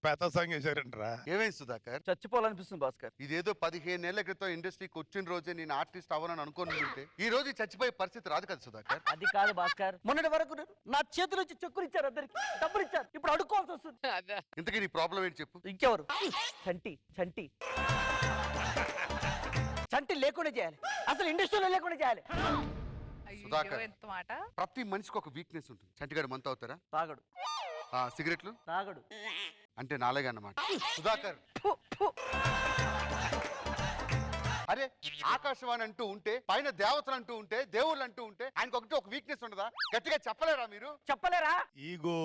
పెద్ద సాంగ్ వేసారంటరా. ఏమైంది సుధాకర్? చచ్చిపోవాలనిపిస్తుంది భాస్కర్. ఇదేదో 15 ఏళ్ల క్రితం ఇండస్ట్రీకి వచ్చిన రోజే నేను ఆర్టిస్ట్ అవ్వనని అనుకుంటుంటే ఈ రోజు చచ్చిపోయే పరిస్థితి రాదు కదా సుధాకర్. అది కాదు భాస్కర్, మొన్నటి వరకు నా చేతుల నుంచి చెక్కులు ఇచ్చారు, అందరికి డబ్బులు ఇచ్చారు, ఇప్పుడు అడుక్కోవాల్సి వస్తుంది. ఇంతకీ నీ ప్రాబ్లం ఏంటి చెప్పు. ఇంకెవరు? చంటి చంటి చంటి లేకుండా చేయాలి, అసలు ఇండస్ట్రీలో లేకుండా చేయాలి. సుధాకర్, ప్రతి మనిషికి ఒక వీక్నెస్ ఉంటుంది. చంటిగాడు మంత్ అవుతారా? తాగడు. సిగరెట్లు తాగడు. అంటే నాలేగా అన్నమాట. సుధాకర్, అరే ఆకాశవాణి అంటూ ఉంటే, పైన దేవతలు అంటూ ఉంటే, దేవుళ్ళు అంటూ ఉంటే, ఆయనకు ఒకటి ఒక వీక్నెస్ ఉండదా? గట్టిగా చెప్పలేరా మీరు? చెప్పలేరా? Ego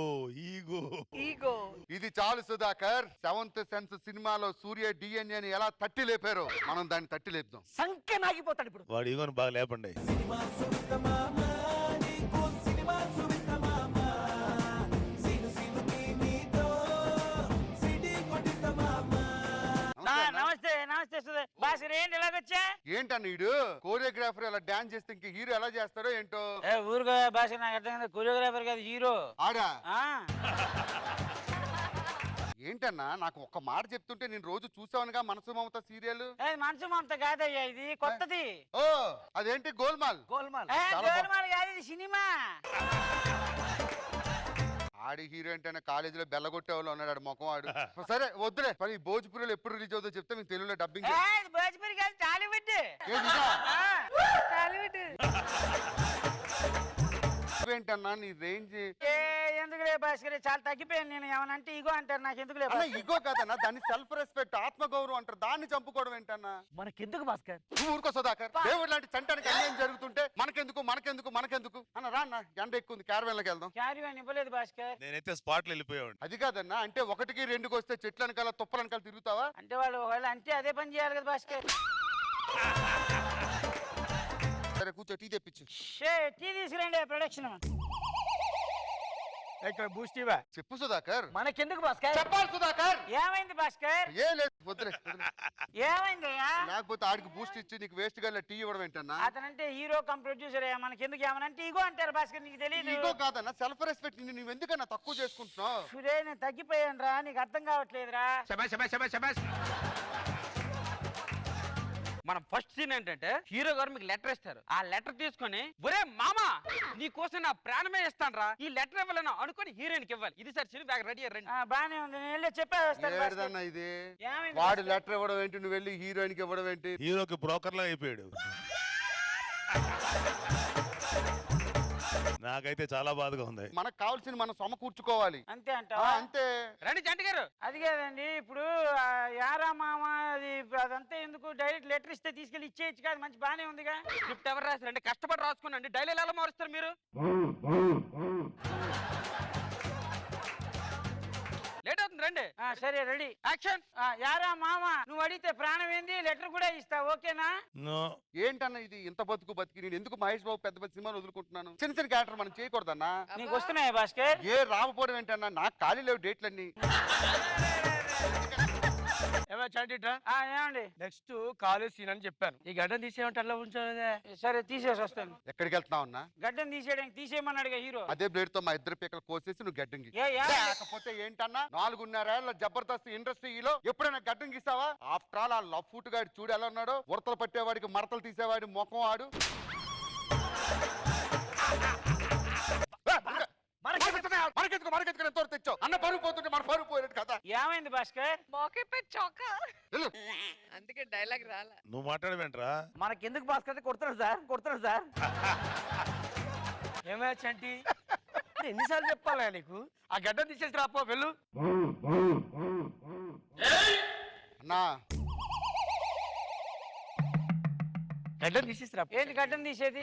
ego ego. ఇది చాలు సుధాకర్. సెవెంత్ సెన్స్ సినిమాలో సూర్య డిఎన్ఏని ఎలా తట్టి లేపారో మనం దాన్ని తట్టి లేపుదాం. సంఖ్య నాగిపోతాడు ఇప్పుడు. వాడు ఈగోని బాగా లేపండి. నమస్తే నమస్తే భాస్కర్, ఏంటి ఇలాగొచ్చా? ఏంటన్న ఈడు కోరియోగ్రాఫర్ అలా డాన్స్ చేస్తే ఇంక హీరో ఎలా చేస్తారో ఏంటో. ఊరుగా భాస్కర్, నాకు అర్థం కదా, కొరియోగ్రాఫర్ కాదు హీరో. ఆడా ఏంటన్నా నాకు ఒక్క మాట చెప్తుంటే నేను రోజు చూసావునుగా మనసు మమత సీరియల్. మనసు మమత కాదయ్యా, ఇది కొత్తది. ఓ అదేంటి గోల్మాల్? గోల్మాల్ చాలా గోల్మాల్ కాదు, ఇది సినిమా. ఆడి హీరో ఏంటనే కాలేజీలో బెల్లగొట్టే వాళ్ళు ఉన్నాడు మొఖం ఆడు. సరే వద్దులే, మరి భోజ్పురిలో ఎప్పుడు రిలీజ్ అవుతుందో చెప్తే మీకు తెలుగులో డబ్బింగ్ భోజ్పురి కాదు, టాలీవుడ్. ఏంటన్నా నీ రేంజ్? ఎందుకులే భాస్కర్, చాలా తగ్గిపోయాను నేను. ఏమనంటే ఈగో అంటారు, నాకు ఎందుకులే. ఇగో కాదన్నా, దాన్ని సెల్ఫ్ రెస్పెక్ట్, ఆత్మగౌరవం అంటారు. దాన్ని చంపుకోవడం ఏంటన్నా? మనకెందుకు భాస్కర్? నువ్వు ఊరుకో సుధాకర్. దేవుడు లాంటి చంటానికి అన్యాయం జరుగుతుంటే మనకెందుకు మనకెందుకు మనకెందుకు అన్న రా అన్న, ఎండ ఎక్కువ క్యారవాన్లోకి వెళ్దాం. క్యారవాన్ ఇవ్వలేదు భాస్కర్. నేనైతే స్పాట్ లో వెళ్ళిపోయాడు. అది కాదన్నా, అంటే 1కి 2కి వస్తే చెట్ల వెనకాల తుప్పల వెనకాల తిరుగుతావా? అంటే వాళ్ళు అంటే అదే పని చేయాలి కదా భాస్కర్. సరే కూర్చో, టీ తెప్పించు. టీ తీసుకురండి. ప్రొడక్షన్ ఇక్కడ బూస్ట్ ఇవా. చెప్పు సుధాకర్. మనకెందుకు భాస్కర్? చెప్పాలి సుధాకర్. ఏమైంది భాస్కర్? ఏ లేదు వద్దులే. ఏమైందయ్యా? లేకపోతే ఆడికి బూస్ట్ ఇచ్చి నీకు వేస్ట్ గా టీ ఇవ్వడం ఏంటన్నా? అతనంటే హీరో కమ్ ప్రొడ్యూసర్. మనకెందుకు ఏమనంటే ఈగో అంటారు భాస్కర్, నీకు తెలియదు. ఈగో కాదన్నా, సెల్ఫ్ రెస్పెక్ట్. నువ్వు ఎందుకన్నా తక్కువ చేసుకుంటున్నావు? సురే, నేను తగ్గిపోయాను రా, నీకు అర్థం కావట్లేదురా. మన ఫస్ట్ సీన్ ఏంటంటే హీరో గారు మీకు లెటర్ ఇస్తారు. ఆ లెటర్ తీసుకొని, ఒరే మామా నీ కోసం నా ప్రాణమే ఇస్తాను రా, ఈ లెటర్ ఇవ్వాలను అనుకుని హీరోయిన్ కి ఇవ్వాలి. ఇది సార్ సినిమా బ్యాగ్ రెడీ రండి. బానే ఉంది, నేను వెళ్ళి చెప్పేస్తాను. ఇది వాడు లెటర్ ఇవ్వడం ఏంటి, నువ్వు వెళ్ళి హీరోయిన్ కి ఇవ్వడం ఏంటి? హీరోకి బ్రోకర్ లా అయిపోయాడు. నాకైతే చాలా బాధగా ఉంది. మనకు కావాల్సింది మనం సమకూర్చుకోవాలి. అంతే అంట. అంతే. రండి జంటి గారు. అది కాదండి, ఇప్పుడు యారా మామ అది అదంతా ఎందుకు? డైరెక్ట్ లెటర్ ఇస్తే తీసుకెళ్ళి ఇచ్చేయచ్చు కదా, మంచి బానే ఉందిగా. స్క్రిప్ట్ ఎవరు రాశారండి? కష్టపడి రాసుకున్నాండి. డైలాగ్ ఎలా మారుస్తారు మీరు? లేట్ అవుతుంది, రండి. సరే రెడీ, యాక్షన్. యారా మామ, నువ్వు అడిగితే ప్రాణం ఏంది, లెటర్ కూడా ఇస్తా, ఓకేనా? ఏంటన్నా ఇది ఇంత బతికి నేను ఎందుకు మహేష్ బాబు పెద్ద పెద్ద సినిమాలు వదులుకుంటున్నాను? చిన్న చిన్న క్యారెక్టర్ మనం చేయకూడదన్నా. నీకు వస్తున్నాయి భాస్కర్? ఏ రాకపోవడం ఏంటన్నా, నాకు ఖాళీ లేవు డేట్లన్నీ. ఏమండి, నెక్స్ట్ కాలేజ్ సీన్ అని చెప్పాను. ఈ గడ్డం తీసేయమంటే అలా ఉంచలేదే. సరే తీసేసి వస్తాను. ఎక్కడికి వెళ్తున్నావు అన్నా? గడ్డం తీసేయడానికి తీసేయమన్నాడుగా హీరో. అదే బ్లేడ్ తో మా ఇద్దరు పీకలు కోసేసి నువ్వు గడ్డంగి. లేకపోతే ఏంటన్నా, 4.5 ఏళ్ల జబర్దస్త్ ఇండస్ట్రీలో ఎప్పుడైనా గడ్డం గీసావా? ఆఫ్టర్ ఆల్ ఆ లవ్ ఫుట్ గాడు చూడు ఎలా ఉన్నాడో. ఉడతలు పట్టేవాడికి మడతలు తీసేవాడి ముఖం ఆడు. తెచ్చావు అన్న, పరుగు పోతుంటే మన పరుగు పోయినట్టు కదా. ఏమైంది భాస్కర్? మోకే పెట్టి చౌక. అందుకే డైలాగ్ రాలా. నువ్వు మాట్లాడవేంట్రా? మనకెందుకు భాస్కర్? కొడుతున్నాడు సార్. ఏమైనా చంటి, ఎన్నిసార్లు చెప్పాలా నీకు? ఆ గడ్డం తీసేసి రాపో, వెళ్ళు. అన్నా గడ్డం తీసేసి రా. ఏంటి గడ్డం తీసేది?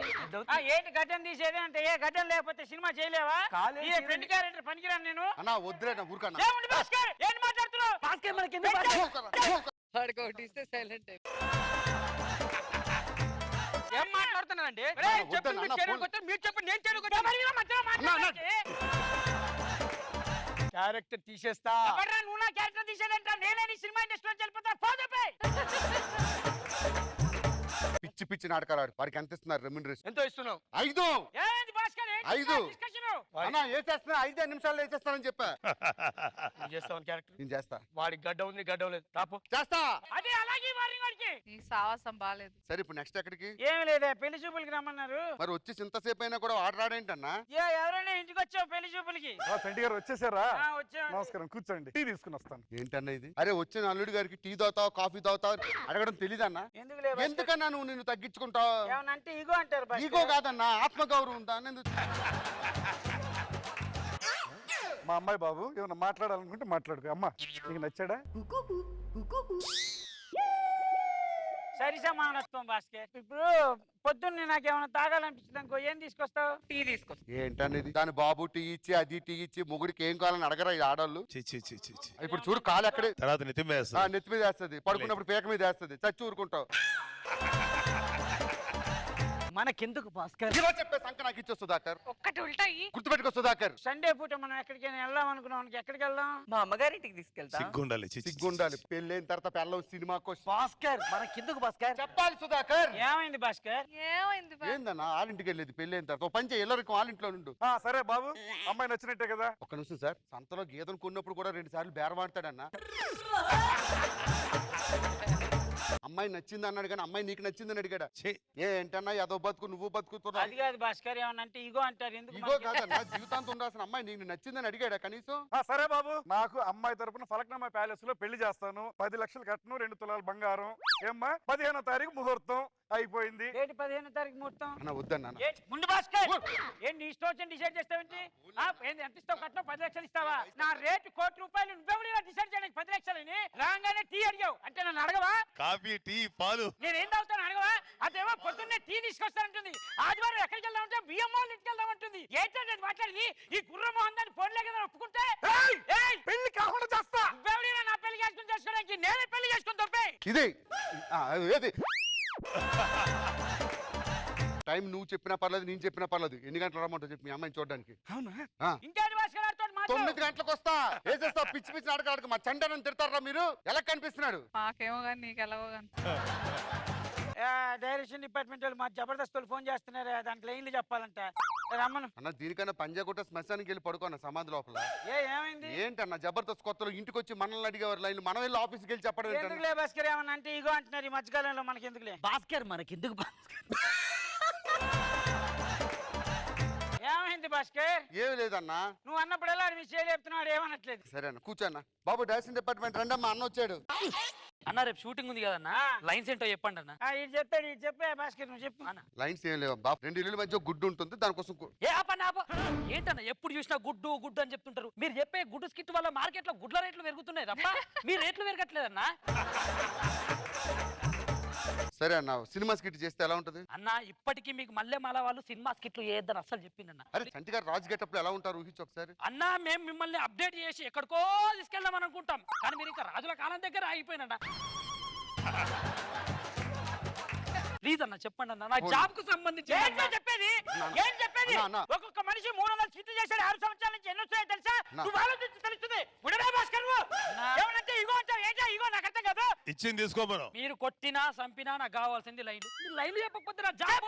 ఏంటి గడ్డం తీసేది అంటే, ఏ గడ్డం లేకపోతే సినిమా చేయలేవా? ఫ్రెండ్ క్యారెక్టర్ పనికిరాను నేను. అన్నా వద్దులే నా ఊరుకన్నా. ఏంటి మాట్లాడుతున్నావు భాస్కర్? మనకి వాడికి ఒకటి ఇస్తే సైలెంట్ అయిపో. ఏం మాట్లాడుతున్నానండి? మీరు చెప్పండి, నేను క్యారెక్టర్ తీసేస్తా. నువ్వు నా క్యారెక్టర్ తీసేదంట, నేనే నీ సినిమా ఇండస్ట్రీలో వెళ్ళిపోతా. పిచ్చి నాటకాలు వాడికి ఎంత ఇస్తున్నారు రెమ్యూనరేషన్? ఎంతో ఇస్తున్నావు? 5. 5 క్యారెక్టర్ అన్నా వేసేస్తున్నా 5 నిమిషాల్లో వేసేస్తానని చెప్పా. నువ్వు చేస్తావు క్యారెక్టర్. నేను చేస్తా వాడికి గడ్డ ఉంది, గడ్డ లేదు. రాపో. చేస్తా. అదే అలాగే వారిని వాడికి నీ సావాసం బాలేదు. సరే ఇప్పుడు నెక్స్ట్ ఎక్కడికి? ఏమి లేదే పెళ్లి చూపులకి రమ్మన్నారు. మరి వచ్చి ఇంతసేపు అయినా కూడా ఆడరాడేంటన్నా? ఎవరైనా ఇంటికి వచ్చావు పెళ్లి చూపులకి? చంటి గారు వచ్చేసారా? వచ్చావు. నమస్కారం, కూర్చోండి, టీ తీసుకుని వస్తాను. ఏంటన్నా ఇది? అరే వచ్చిన అల్లుడి గారికి టీ తాగుతావు, కాఫీ తాగుతావు అడగడం తెలీదన్నా? ఎందుకు లేదు ఎందుకన్నా నువ్వు నిన్ను తగ్గించుకుంటావు? ఏమన్నా అంటే ఈగో అంటారు భాస్కర్. ఈగో కాదన్నా, ఆత్మగౌరవం ఉందా? మా అమ్మాయి బాబు ఏమన్నా మాట్లాడాలనుకుంటే మాట్లాడుకో. అమ్మా నీకు నచ్చాడా? సరి సమానత్వం భాస్కర్. ఇప్పుడు పొద్దున్నే నాకేమైనా తాగాలనిపించింది అనుకో, ఏం తీసుకొస్తావు? టీ తీసుకొస్తా. ఏంటనేది? దాని బాబు టీ ఇచ్చి అది టీ ఇచ్చి మొగుడికి ఏం కావాలని అడగరా ఈ ఆడవాళ్ళు? చి చి చి చి చి. ఇప్పుడు చూడు కాలు ఎక్కడే తర్వాత నెత్తి మీద వేస్తుంది. నెత్తి మీద వేస్తుంది, పడుకున్నప్పుడు పేక మీద వేస్తుంది, చచ్చి ఊరుకుంటావు. మనకెందుకు భాస్కర్? ఇలా చెప్పే సంక నాకు ఇచ్చే సుధాకర్. ఒక్కటి ఉల్టాయి. గుర్తుపెట్టుకో సుధాకర్. సండే పూట మనం ఎక్కడికైనా వెళ్దాం అనుకున్నాం, ఎక్కడికి వెళ్దాం? మా అమ్మగారింటికి తీసుకెళ్తా. సిగ్గుండాలి. చి చి చి. సిగ్గుండాలి. పెళ్ళైన తర్వాత పెళ్ళం సినిమాకు భాస్కర్ మనకెందుకు భాస్కర్? చెప్పాలి సుధాకర్. ఏమైంది భాస్కర్? ఏమైంది బా? ఏందన్నా ఆరింటికి వెళ్ళేది పెళ్ళైన తర్వాత? ఓ పంచే ఎల్లరికి ఆరింట్లో నుండు. సరే బాబు, అమ్మాయి నచ్చినట్టే కదా? ఒక్క నిమిషం సార్. సంతలో గేదెను కొన్నప్పుడు కూడా 2 సార్లు బేరమాడతాడన్నా. అమ్మాయి నచ్చింది అన్నాడు కానీ అమ్మాయి నీకు నచ్చిందని అడిగాడా? ఛీ. ఏంటన్నా ఏదో బతుకు నువ్వు బతుకుతున్నావు. అది కాదు భాస్కర్, ఏమన్నా అంటే ఈగో అంటారు. ఎందుకు ఇగో కాదన్నా, జీవితాంతం ఉండాల్సిన అమ్మాయి నీకు నచ్చిందని అడిగాడా కనీసం? సరే బాబు, నాకు అమ్మాయి తరపున ఫలక్నామా ప్యాలెస్ లో పెళ్లి చేస్తాను. 10 లక్షలు కట్టను, 2 తులాలు బంగారం. ఏమ్మా 15వ తారీఖు ముహూర్తం అయిపోయింది. డేట్ 15వ తారీఖు ముహూర్తం. అన్న వద్దన్నా. ముందు భాస్కర్ ఏంటి ఇష్టం వచ్చి డిసైడ్ చేస్తావేంటి? ఎంత ఇస్తావు? కట్నం 10 లక్షలు ఇస్తావా? నా రేటు ₹1,00,000. నువ్వెవరు డిసైడ్ చేయడానికి 10 లక్షలని? రాగానే టీ అడిగావు అంటే నన్ను అడగవా? కాఫీ, టీ, పాలు. నేనేం తాగుతాను అడగవా? అదేమో పొద్దున్నే టీ తీసుకొస్తానంటుంది. ఆదివారం ఎక్కడికి వెళ్దామంటే బియ్యం వాళ్ళు ఇంటికి వెళ్దామంటుంది. ఏంటంటే మాట్లాడింది? ఈ గుర్రమోహన్ దాన్ని ఫోన్లే కదా ఒప్పుకుంటే పెళ్లి కాకుండా చేస్తా. నువ్వెవడైనా నా పెళ్లి చేసుకుని చేసుకోవడానికి? నేనే పెళ్లి చేసుకుని తప్పే. ఇది ఏది టైం నువ్వు చెప్పినా పర్లేదు, నేను చెప్పినా పర్లేదు. ఎన్ని గంటలు రమ్మంటావు చెప్పి మీ అమ్మాయిని చూడడానికి? ఇంకేంటి భాస్కర్ గారితో మాట్లాడు. 9 గంటలకు వస్తా. వేసేస్తా పిచ్చి పిచ్చి నాటకాలకు. మా చండనని తిడతారా మీరు? ఎలా కనిపిస్తున్నాడు? మాకేమో కానీ నీకు ఎలాగో కానీ. డైరెక్షన్ డిపార్ట్మెంట్ వాళ్ళు మా జబర్దస్త్ వాళ్ళు ఫోన్ చేస్తున్నారు. దాంట్లో లైన్లు చెప్పాలంట. రమ్మను. అన్న దీనికన్నా పంజాగుట్ట శ్మశానికి వెళ్ళి పడుకోన్న సమాధి లోపల. ఏమైంది? ఏంటన్న జబర్దస్త్ కొత్తలో ఇంటికి వచ్చి మనల్ని అడిగేవారు లైన్లు, మనం వెళ్ళి ఆఫీస్కి వెళ్ళి చెప్పడం ఏంటన్నా? ఎందుకులే భాస్కర్, ఏమన్నా అంటే ఈగో అంటున్నారు ఈ మధ్యకాలంలో. మనకి ఎందుకులే భాస్కర్ మనకెందుకు భాస్కర్? ఏమైంది భాస్కర్? ఏమి లేదన్నా. నువ్వు అన్నప్పుడల్లా మీ చేయాలి చెప్తున్నాడు, ఏమనట్లేదు. సరే అన్న కూర్చోన్న. బాబు డైరెక్షన్ డిపార్ట్మెంట్ రండమ్మా, అన్న వచ్చాడు. అన్న రేపు షూటింగ్ ఉంది కదన్నా, లైన్స్ ఏంటో చెప్పండి అన్న. ఇది చెప్పాడు, ఇది చెప్పే భాస్కర్ నువ్వు చెప్పు. లైన్స్ ఏం లేవు బాబు. 2 ఇళ్ళ మధ్య గుడ్డు ఉంటుంది, దానికోసం ఏ ఆపన్న ఆప. ఏంటన్నా ఎప్పుడు చూసినా గుడ్డు గుడ్డు అని చెప్తుంటారు. మీరు చెప్పే గుడ్డు స్కిట్ వల్ల మార్కెట్ లో గుడ్ల రేట్లు పెరుగుతున్నాయి తప్ప మీ రేట్లు పెరగట్లేదన్నా. సరే అన్న, సినిమా స్కిట్ చేస్తే ఎలా ఉంటది? అన్న ఇప్పటికీ మీకు మల్లె మాల వాళ్ళు సినిమా స్కిట్లు వేయద్దని అసలు చెప్పిందన్న. అరే చంటి గారు రాజు గెటప్ లో ఎలా ఉంటారు ఊహించి ఒకసారి. అన్న మేము మిమ్మల్ని అప్డేట్ చేసి ఎక్కడికో తీసుకెళ్దాం అనుకుంటాం, కానీ మీరు ఇంకా రాజుల కాలం దగ్గర ఆగిపోయినన్న. ప్లీజ్ అన్న చెప్పండి అన్న, నా జాబ్ కు సంబంధించి. ఏంటో చెప్పేది? ఏం చెప్పేది? ఒక్కొక్క మనిషి 300 స్కిట్లు చేశాడు 6 సంవత్సరాల నుంచి. ఎన్ని వచ్చాయో తెలుసా? నువ్వు ఆలోచించి తెలుస్తుంది. ఉడరా భాస్కర్ నువ్వు ఏమనంటే ఈగో అంటావు. ఏంటో ఈగో నాకు అర్థం కాదు. ఇచ్చింది తీసుకోమను. మీరు కొట్టినా చంపినా నాకు కావాల్సింది లైన్. మీరు లైన్లు చెప్పకపోతే నా జాబ్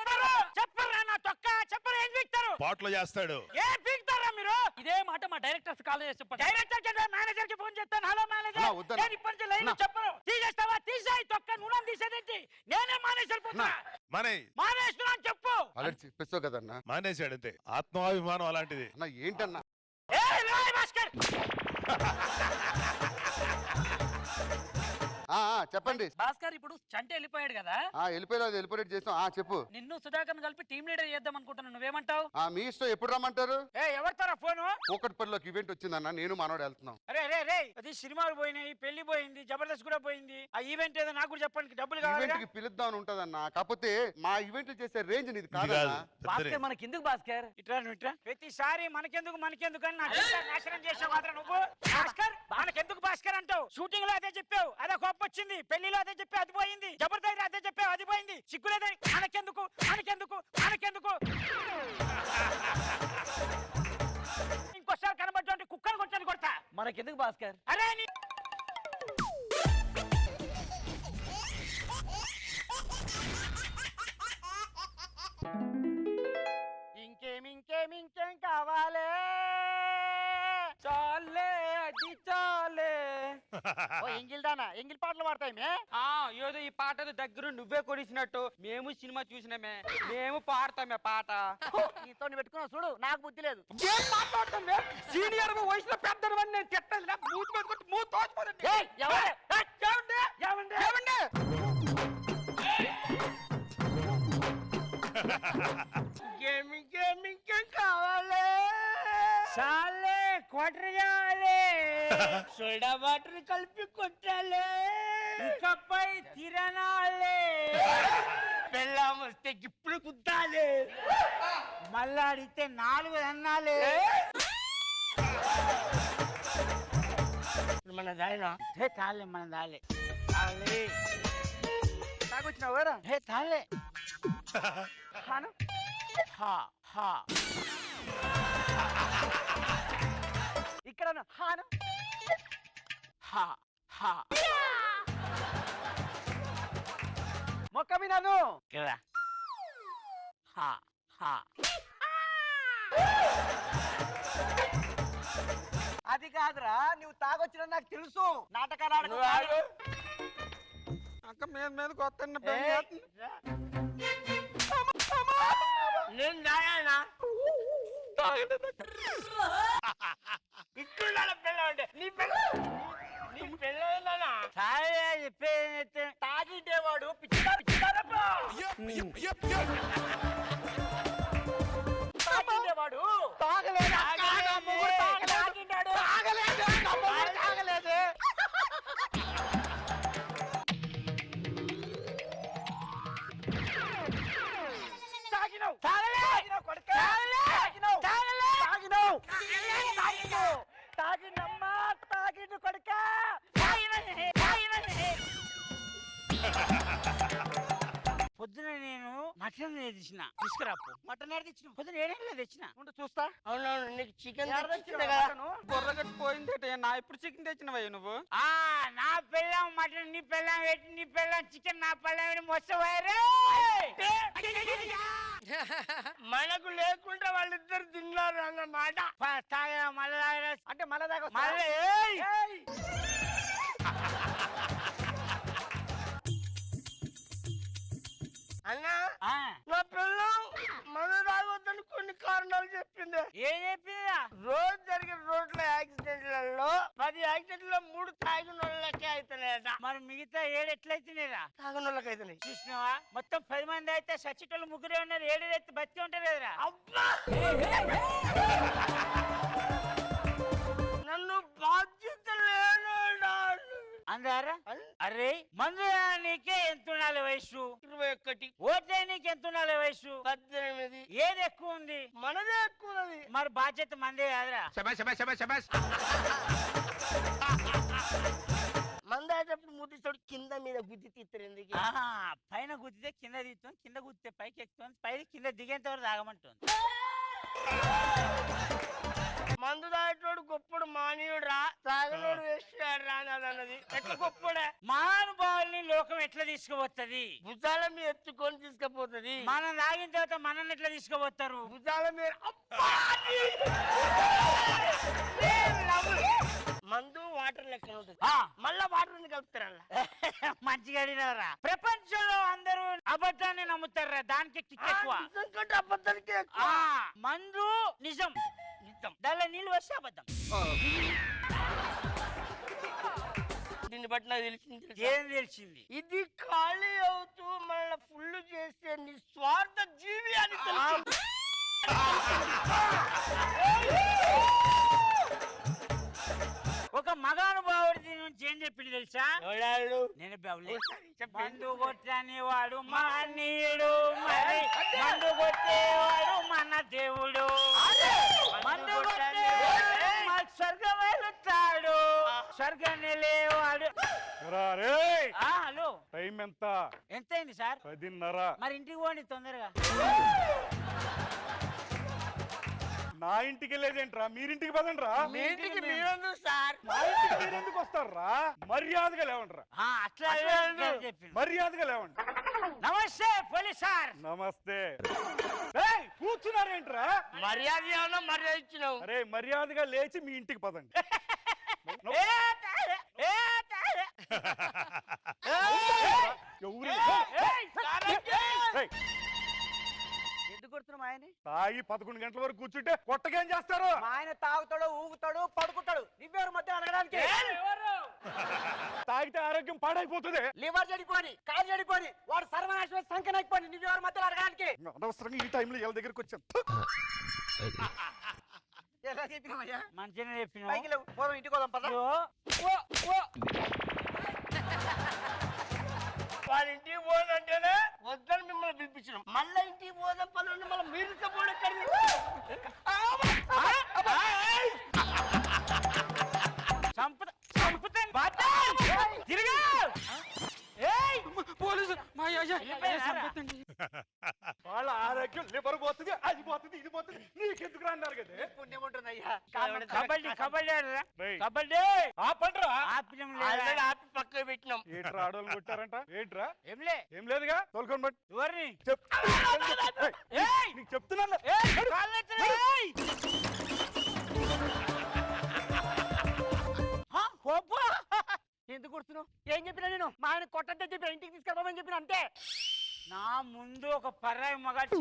చెప్పరా నా తొక్క చెప్పరు. ఏం పీక్తారు? పాటలో చేస్తాడు. ఏం పీక్తారా మీరు? ఇదే మాట మా డైరెక్టర్స్ కాల్ చేసి చెప్పండి. డైరెక్టర్ కి మేనేజర్ కి ఫోన్ చేస్తాను. హలో మేనేజర్, వద్దన్నా. నేను ఇప్పటి నుంచి లైన్ చెప్పను. తీసేస్తావా? తీసేయి. తొక్క నువ్వు తీసేదేంటి? నేనే మానేసిపోతున్నా. మానేస్తున్నా అని చెప్పు. అలా చెప్పేస్తావు కదన్నా. మానేశాడంతే. ఆత్మాభిమానం అలాంటిది. అన్న ఏంటన్నా? భాస్కర్ చెప్పండి. భాస్కర్ ఇప్పుడు చంటే వెళ్ళిపోయాడు కదా, వెళ్ళిపోయేది చేస్తాం. చెప్పు. నిన్ను సుధాకర్ కలిపి టీమ్ లీడర్ చేద్దాం అనుకుంటున్నాను, నువ్వేమంటావు? మీ ఇష్టం. ఎప్పుడు రమ్మంటారు? ఎవరితారా ఫోను? కూకట్పల్లిలోకి ఈవెంట్ వచ్చిందన్న, నేను మనోడు వెళ్తున్నాం. అరే రే రే, అది సినిమాలు పోయినాయి, పెళ్లి పోయింది, జబర్దస్త్ కూడా పోయింది. ఆ ఈవెంట్ ఏదో నాకు కూడా చెప్పండి. డబ్బులు కావాలి. ఈవెంట్ కి పిలుద్దాం ఉంటదన్న, కాకపోతే మా ఈవెంట్లు చేసే రేంజ్ నీది ఇది కాదు. కాదన్నా. భాస్కర్ మనకెందుకు భాస్కర్? ఇట్రా నువ్వు ఇట్రా. ప్రతిసారి మనకెందుకు అని నా జీవితాన్ని నాశనం చేసావు మాత్రం నువ్వు. భాస్కర్ మనకెందుకు భాస్కర్ అంటావు? షూటింగ్ లో అదే చెప్పావు, అదే కోపం వచ్చింది. పెళ్లిలో అదే చెప్పావు, అది పోయింది. జబర్దస్త్ అదే చెప్పావు, అది పోయింది. సిగ్గులేదని మనకెందుకు మనకెందుకు మనకెందుకు? ఇంకోసారి కనబడ్డా కుక్కను కొట్టని కొడతా. మనకెందుకు భాస్కర్? అరే ఇంకేం కావాలి? ఏడానా ఎంగిల్ పాటలు పాడతాయి మే ఆ ఏదో ఈ పాట దగ్గర నువ్వే కొడిసినట్టు మేము సినిమా చూసినామే మేము పాడతామే పాట నీతో పెట్టుకున్నావు చూడు నాకు బుద్ధి లేదు ఏం మాట్లాడతాం సీనియర్ వయసులో పెద్దలు నేను తిట్టాలి మూతి మీద కొట్టి మూతి తోచిపోతుంది ఏయ్, ఎవరు? ఇంకేం కావాలి చాలే క్వార్టర్ చేయాలి సోడా వాటర్ కలిపి కొట్టాలి ఇకపై తిరణాలే బెల్లం వస్తే ఇప్పుడు కుద్దాలి మళ్ళా అడిగితే 4 అన్నాలే మన దాయన హే తాలే మన దాలే తాగొచ్చినావు కదా హే తాలే హా హా ఇక్కడ హాను హా హా మొక్క వినను ఇక్కడ హా హా అది కాదురా నువ్వు తాగొచ్చిన నాకు తెలుసు నాటకాలు అక్క మీదకి వస్తాను నేను దాయనా ఇట్లుండాలి పిల్ల అంటే నీ పిల్ల తాలే చెప్పేది తాగిండేవాడు పిచ్చిదారప్పా తాగిండేవాడు తాగలేదు తాగిండమ్మా తాగిండు కొడుక పొద్దున నేను మటన్ తెచ్చిన తీసుకురాపు మటన్ ఏడ తెచ్చిన పొద్దున 7 తెచ్చిన ఉండు చూస్తా అవునవును నీకు చికెన్ బొర్రగట్టు పోయింది నా ఇప్పుడు చికెన్ తెచ్చినవయ్య నువ్వు ఆ నా పిల్లం మటన్ నీ పిల్లం పెట్టి నీ పిల్లం చికెన్ నా పిల్లం మొత్తవారే మనకు లేకుండా వాళ్ళిద్దరు తిన్నారు అన్నమాట తాగా మళ్ళా అంటే మళ్ళా దాకా మళ్ళీ అన్నా నా పిల్లం మన తాగొద్దని కొన్ని కారణాలు చెప్పింది ఏం చెప్పిందా రోజు జరిగిన రోడ్ల యాక్సిడెంట్లలో 10 యాక్సిడెంట్లలో 3 తాగిన వాళ్ళకే అవుతున్నాయట మరి మిగతా 7 ఎట్లయితేనేరా తాగిన వాళ్ళకి అవుతున్నాయి చూసినావా మొత్తం 10 మంది అయితే సచ్చిటోళ్ళు 3 ఉన్నారు 7 అయితే బతి ఉంటారు కదరా అబ్బా నన్ను బాధ్యత లేనోడా అందారా అరే మందు నీకే ఎంత ఉండాలి వయసు 21 ఓటే నీకు ఎంత ఉండాలి వయసు 18 ఏది ఎక్కువ ఉంది మనదే ఎక్కువ ఉన్నది మరి బాధ్యత మందే కాదురా మందాటప్పుడు ముద్దిస్తాడు కింద మీద గుద్ది తీస్తారు ఎందుకు పైన గుద్దితే కింద దిగుతాం కింద గుద్దితే పైకి ఎక్కుతాం పైకి కింద దిగేంత వరకు తాగమంటుంది మందు తాగేటోడు గొప్పడు మానవుడు రా తాగనోడు వేస్తాడు రా అన్నది ఎట్లా గొప్పడే మహానుభావుల్ని లోకం ఎట్లా తీసుకుపోతుంది భుజాల మీద ఎత్తుకొని తీసుకుపోతుంది మనం తాగిన తర్వాత మనల్ని ఎట్లా తీసుకుపోతారు భుజాల మీద మందు వాటర్ లెక్క ఉంటుంది మళ్ళా వాటర్ కలుపుతారు మంచిగా అడిగినారా ప్రపంచంలో అందరూ అబద్ధాన్ని నమ్ముతారా దానికి కిక్ ఎక్కువ అబద్ధానికి మందు నిజం నిజం దానిలో నీళ్ళు వస్తే అబద్ధం దీన్ని బట్టి నాకు తెలిసింది ఏం తెలిసింది ఇది ఖాళీ అవుతూ మన ఫుల్ చేసే నిస్వార్థ జీవి అని ఒక మగానుభావుడి దీని నుంచి ఏం చెప్పింది తెలుసా నేను మందు కొట్టని వాడు మహనీయుడు మరి మందు కొట్టేవాడు మన దేవుడు మందు కొట్టేవాడు స్వర్గం వెళుతాడు స్వర్గం వెళ్ళేవాడు హలో టైం ఎంత ఎంతైంది సార్ 10:30 మరి ఇంటికి పోండి తొందరగా నా ఇంటికి వెళ్ళేదేంట్రా మీరింటికి పదండి రా మీ ఇంటికి మీరెందుకు సార్ మా ఇంటికి మీరెందుకు వస్తారా మర్యాదగా లేవండి అట్లా చెప్పింది మర్యాదగా లేవండి నమస్తే పోలీస్ సార్ నమస్తే కూర్చున్నారేంట్రా మర్యాద ఏమన్నా మర్యాద ఇచ్చినావు అరే మర్యాదగా లేచి మీ ఇంటికి పదండి ఎవరు? ఏయ్, ఎందుకు కొడుతున్నావు ఆయన్ని? తాగి 11 గంటల వరకు కూర్చుంటే కొట్టకేం చేస్తారు? మా ఆయన తాగుతాడు, ఊగుతాడు, పడుకుంటాడు. నువ్వెవరు మధ్య అడగడానికి? తాగితే ఆరోగ్యం పాడైపోతుంది. లివర్ చెడిపోని, కాలు చెడిపోని, వాడు సర్వనాశనం సంకనైపోని. నువ్వెవరు మధ్య అడగడానికి? అనవసరంగా ఈ టైంలో వీళ్ళ దగ్గరికి వచ్చాను. ఎలా చెప్పినామయ్యా? మంచిగా పైకి చెప్పినావు. లేవు, పోదాం, ఇంటికి పోదాం పద. వాళ్ళ ఇంటికి పోదంటేనే వద్దని మిమ్మల్ని పిలిపించినాం. మళ్ళీ ఇంటికి పోదాం పనులు మళ్ళీ మీరు సపోర్ట్ ఎక్కడిది? తిరిగా పోలీసు మా అయ్యా వాళ్ళ ఆరోగ్యం లివర్ పోతుంది, అది పోతుంది, ఇది పోతుంది. నీకెందుకు అన్నారు కదా? పుణ్యం ఉంటుంది అయ్యా. కబడ్డీ కబడ్డీ ఆడరా? రేయ్, కబడ్డీ ఆపండ్రా. ఆపిలం ఆల్రెడీ ఆపి పక్కకు పెట్టినాం. ఏంట్రా ఆడోళ్ళు కొట్టారంట? ఏంట్రా? ఏంలే ఏం లేదుగా, తోలుకొని బట్టి ఎవరిని నీకు చెప్తున్నాను. ఎందుకు కొడుతున్నావు? ఏం చెప్పినా నేను? మా ఆయన కొట్టంటే చెప్పిన, ఇంటికి తీసుకెళ్ళమని చెప్పిన అంతే. నా ముందు ఒక పర్రాయి మగాడు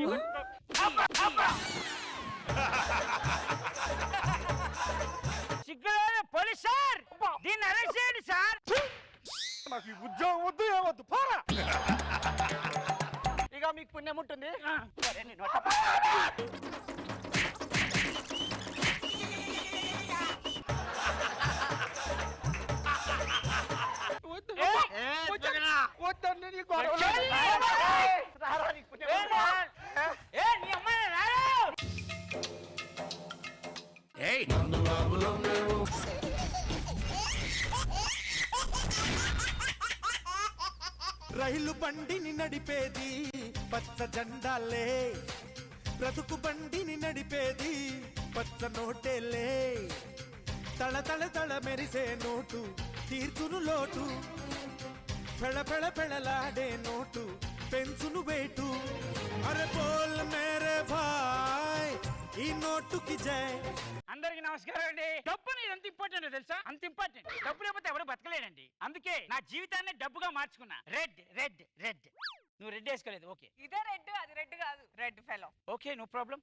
సిగ్గులేదు పోలీస్ సార్, దీన్ని అరెస్ట్ చేయండి సార్. నాకు ఈ ఉద్యోగం వద్దు, ఏమొద్దు, పోరా. ఇక మీకు పుణ్యం ఉంటుంది. సరే, నేను వద్దండి నీ రారా, నీకు పుణ్యం ఏ ఉంటుంది. ఏ నీ అమ్మాయి రారు. రైలు బండిని నడిపేది పచ్చ జెండాలే, బ్రతుకు బండిని నడిపేది పచ్చ నోటేలే. తళ తళ తళ మెరిసే నోటు తీర్చును లోటు, పెళ పెళ పెళలాడే నోటు పెంచును వేటు. అరే బోల్ మేరే భాయ్ ఈ నోటుకి జై. అందరికి నమస్కారం అండి. డబ్బు అనేది ఎంత ఇంపార్టెంట్ తెలుసా? అంత ఇంపార్టెంట్. డబ్బు లేకపోతే ఎవరు బతకలేడండి. అందుకే నా జీవితాన్ని డబ్బుగా మార్చుకున్నా. Red red red. నువ్వు రెడ్ వేసుకోలేదు, ఓకే. ఇదే రెడ్, అది రెడ్ కాదు, red fellow. Okay, no problem.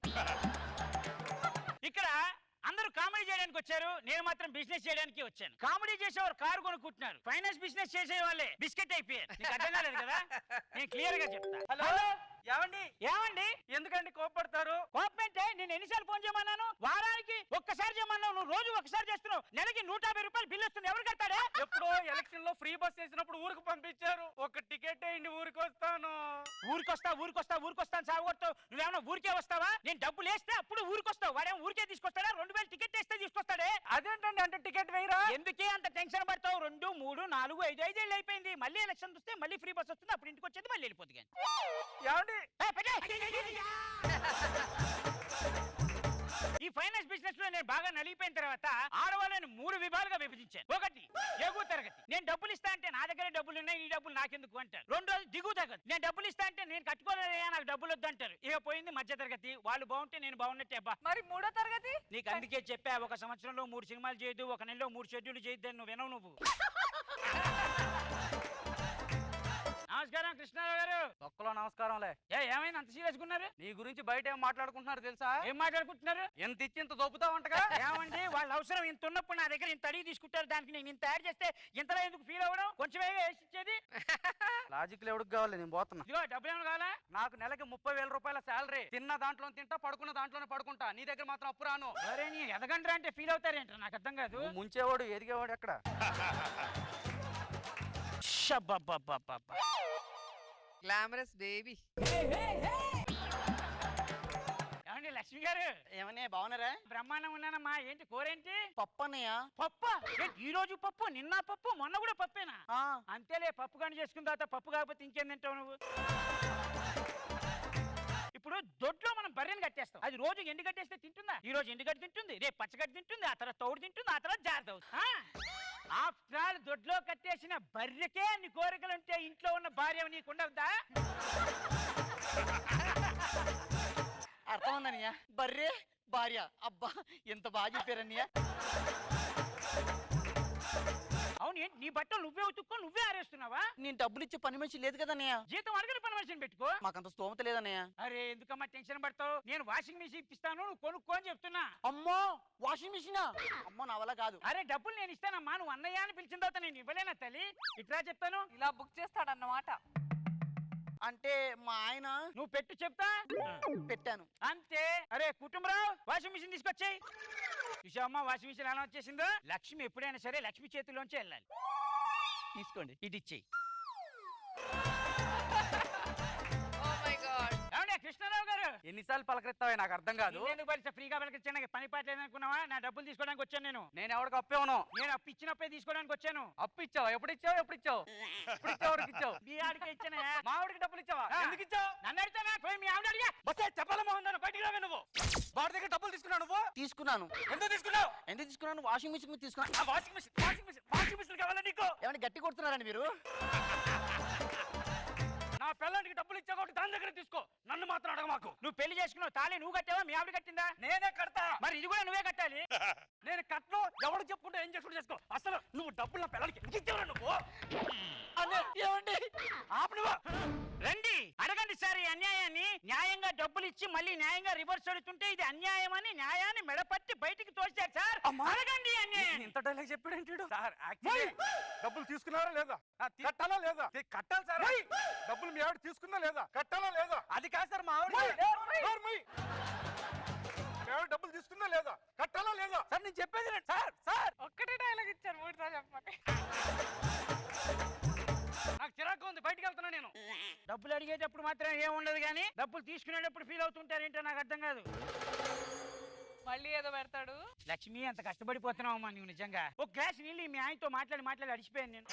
ఇక్కడ అందరూ కామెడీ చేయడానికి వచ్చారు, నేను మాత్రం బిజినెస్ చేయడానికి వచ్చాను. కామెడీ చేసేవారు కారు కొనుక్కుంటున్నారు, ఫైనాన్స్ బిజినెస్ చేసే వాళ్ళే బిస్కెట్ అయిపోయారు. నీకు అర్థం కాలేదు కదా? నేను క్లియర్ గా చెప్తా. హలో, ఏమండి? ఏమండి? ఎందుకండి కోపడతారు? కోపం అంటే నేను ఎన్నిసార్లు ఫోన్ చేయమన్నాను? వారానికి ఒక్కసారి చేయమన్నావు, నువ్వు రోజు ఒకసారి చేస్తున్నావు. నెలకి 150 రూపాయలు బిల్లు వస్తుంది, ఎవరు కడతాడే? ఎప్పుడో ఎలక్షన్ లో ఫ్రీ బస్ చేసినప్పుడు ఊరికి పంపించారు. ఒక టికెట్ అయ్యింది, ఊరికి వస్తాను. ఊరికొస్తా సాగుకొడతావు. నువ్వేమన్నా ఊరికే వస్తావా? నేను డబ్బులు వేస్తే అప్పుడు ఊరికొస్తావు. వాడేమో ఊరికే తీసుకొస్తాడా? 2000 టికెట్ వేస్తే తీసుకొస్తాడే. అదేంటండి అంటే టికెట్ వేయరా? ఎందుకే అంత టెన్షన్ పడతావు? 2, 3, 4, 5 5 అయిపోయింది. మళ్ళీ ఎలక్షన్ వస్తే మళ్ళీ ఫ్రీ బస్ వస్తుంది, అప్పుడు ఇంటికి వచ్చేది మళ్ళీ వెళ్ళిపోతుంది. ఏమండి? ఈ ఫైనాన్స్ బిజినెస్ లో నేను బాగా నలిగిపోయిన తర్వాత ఆడవాళ్ళని 3 విభాగాలుగా విభజించాను. ఒకటి ఎగువ తరగతి. నేను డబ్బులు ఇస్తా అంటే నా దగ్గర డబ్బులు ఉన్నాయి, ఈ డబ్బులు నాకెందుకు అంటారు. రెండోది దిగువ తరగతి. నేను డబ్బులు ఇస్తా అంటే నేను కట్టుకోలేదయ్యా, నాకు డబ్బులు వద్దు అంటారు. ఇక పోయింది మధ్య తరగతి. వాళ్ళు బాగుంటే నేను బాగున్నట్టే. అబ్బా, మరి 3వ తరగతి? నీకు అందుకే చెప్పా, ఒక సంవత్సరంలో 3 సినిమాలు చేయొద్దు, ఒక నెలలో 3 షెడ్యూల్ చేయొద్దు అని. నువ్వు వినవు. నువ్వు నమస్కారం కృష్ణారావు గారు. ఒక్కలో నమస్కారంలే. ఏమైంది అంత సీరియస్ ఉన్నారు? నీ గురించి బయట ఏం మాట్లాడుకుంటున్నారు తెలుసా? ఏం మాట్లాడుకుంటున్నారు? ఎంత ఇచ్చి ఇంత దొబ్బుతావంటగా? ఏమండి, వాళ్ళ అవసరం ఇంత ఉన్నప్పుడు నా దగ్గర ఇంత అడిగి తీసుకుంటారు. దానికి నేను ఇంత యాడ్ చేస్తే ఇంతలో ఎందుకు ఫీల్ అవ్వడం? కొంచెమే వేసి ఇచ్చేది. లాజిక్ ఎవరికి కావాలి? నేను పోతున్నా. ఇదిగో డబ్బులు ఏమైనా కావాలా? నాకు నెలకి 30,000 రూపాయల శాలరీ. తిన్న దాంట్లో తింటా, పడుకున్న దాంట్లోనే పడుకుంటా. నీ దగ్గర మాత్రం అప్పు రాను. సరే, నీ ఎదగండ్రా అంటే ఫీల్ అవుతారేంట, నాకు అర్థం కాదు. నువ్వు ముంచేవాడు ఎదిగేవాడు ఎక్కడ? Glamorous baby. ఏమండి లక్ష్మి గారు? ఏమన్నా బాగున్నారా? బ్రహ్మాండం ఉన్నానమ్మా. ఏంటి కూరేంటి? పప్పు అన్నయ్య. పప్పు? ఈ రోజు పప్పు, నిన్న పప్పు, మొన్న కూడా పప్పేనా? అంతేలే, పప్పు కానీ చేసుకున్న తర్వాత పప్పు కాకపోతే ఇంకేం తింటావు నువ్వు? ఇప్పుడు దొడ్లో మనం బర్రెని కట్టేస్తాం, అది రోజు ఎండు కట్టేస్తే తింటుందా? ఈ రోజు ఎండుగడ్డి తింటుంది, రేపు పచ్చగడ్డి తింటుంది, ఆ తర్వాత తౌడు తింటుంది, ఆ తర్వాత జాగ్రత్త అవుతుంది. ఆఫ్టర్ ఆల్ దొడ్లో కట్టేసిన బర్రెకే అన్ని కోరికలు ఉంటే ఇంట్లో ఉన్న భార్య నీకుండవుదా? అర్థమైందన్నయ్య. బర్రె భార్య, అబ్బా ఎంత బాగా చెప్పారన్నయ్య. అవును, అవును ఏంటి నీ బట్టలు నువ్వే ఉతుక్కో నువ్వే ఆరేస్తున్నావా? నేను డబ్బులు ఇచ్చే పని మనిషి లేదు కదా అన్నయ్య. జీతం అడగని పని మనిషిని పెట్టుకో. మాకంత స్తోమత లేదన్నయ్య. అరే ఎందుకమ్మా టెన్షన్ పడతావు? నేను వాషింగ్ మెషిన్ ఇప్పిస్తాను, నువ్వు కొనుక్కో అని చెప్తున్నా. అమ్మో వాషింగ్ మిషనా? అమ్మో నా వల్ల కాదు. అరే డబ్బులు నేను ఇస్తానమ్మా, నువ్వు అన్నయ్య అని పిలిచిన తర్వాత నేను ఇవ్వలేనా తల్లి? ఇట్లా చెప్తాను. ఇలా బుక్ చేస్తాడన్నమాట. అంటే మా ఆయన నువ్వు పెట్టు చెప్తా. పెట్టాను అంతే. అరే కుటుంబరావు వాషింగ్ మిషన్ తీసుకొచ్చాయి. చూసావమ్మా వాషింగ్ మిషన్ ఎలా వచ్చేసిందో? లక్ష్మి ఎప్పుడైనా సరే లక్ష్మి చేతిలోంచి వెళ్ళాలి. తీసుకోండి. ఇది ఇచ్చేయి. Oh my God. ఏమండి కృష్ణారావు గారు? ఎన్నిసార్లు పలకరిస్తావే నాకు అర్థం కాదు. ఎందుకు పరిస్థితి ఫ్రీగా పలికించడానికి పని పాట లేదనుకున్నావా? నా డబ్బులు తీసుకోవడానికి వచ్చాను నేను. నేను ఎవరికి అప్పేవను? నేను అప్పు ఇచ్చినప్పుడే తీసుకోవడానికి వచ్చాను. అప్పు ఇచ్చావు? ఎప్పుడు ఇచ్చావు? ఎప్పుడు ఇచ్చావు? ఎప్పుడు ఇచ్చావు? ఎవరికి ఇచ్చావు? మీ ఆడికి ఇచ్చానే. మా ఆవిడకి డబ్బులు ఇచ్చావా? ఆ. ఎందుకు ఇచ్చావు? నన్ను అడిగితేనే పోయి మీ ఆవిడ అడిగా. బస్సే చెప్పాలమ్మా ఉందని బయటికి రావే నువ్వు. వాడి దగ్గర డబ్బులు తీసుకున్నావు నువ్వు? తీసుకున్నాను. ఎందుకు తీసుకున్నావు? ఎందుకు తీసుకున్నాను? వాషింగ్ మిషన్ మీద తీసుకున్నాను. ఆ వాషింగ్ మిషన్ కావాలా నీకు? ఏమైనా గట్టి కొడుతున్నారండి మీరు? నా పిల్లానికి డబ్బులు ఇచ్చా కాబట్టి దాని దగ్గర తీసుకో, నన్ను మాత్రం అడగ మాకు. నువ్వు పెళ్లి చేసుకున్నావు, తాళి నువ్వు కట్టావా మీ ఆవిడ కట్టిందా? నేనే కడతా. మరి ఇది కూడా నువ్వే కట్టాలి. నేను కట్టను, ఎవడు చెప్పుకుంటే ఏం చేసుకుంటూ చేసుకో. అసలు నువ్వు డబ్బులు నా పిల్లలకి ఎందుకు ఇచ్చావురా నువ్వు? ఏమండి ఆపు నువ్వు. రండి అడగండి సార్ ఈ అన్యాయాన్ని. న్యాయంగా డబ్బులు ఇచ్చి మళ్ళీ న్యాయంగా రివర్స్ అడుగుతుంటే ఇది అన్యాయం అని న్యాయాన్ని మెడపట్టి బయటికి తోశారు సార్. అడగండి ఈ అన్యాయం. ఇంత డైలాగ్ చెప్పాడు ఏంటి సార్ యాక్చువల్లీ డబ్బులు తీసుకున్నారా లేదా? కట్టాలా లేదా? కట్టాలి సార్. డబ్బులు మీ ఆవిడ తీసుకుందా లేదా? కట్టాలా లేదా? అది కాదు సార్, మా ఆవిడ మీ ఆవిడ డబ్బులు తీసుకుందా లేదా? కట్టాలా లేదా? సార్ నేను చెప్పేది రండి సార్. సార్ ఒక్కటే డైలాగ్ ఇచ్చారు 3 సార్లు చెప్పండి. నాకు చిరాకు ఉంది, బయటికి వెళ్తున్నా నేను. డబ్బులు అడిగేటప్పుడు మాత్రం ఏం ఉండదు కానీ డబ్బులు తీసుకునేటప్పుడు ఫీల్ అవుతుంటారేంటో నాకు అర్థం కాదు. మళ్ళీ ఏదో పెడతాడు. లక్ష్మి అంత కష్టపడిపోతున్నావమ్మా నువ్వు నిజంగా. ఒక గ్లాస్ నీళ్ళు మీ ఆయనతో మాట్లాడి అడిచిపోయాను నేను.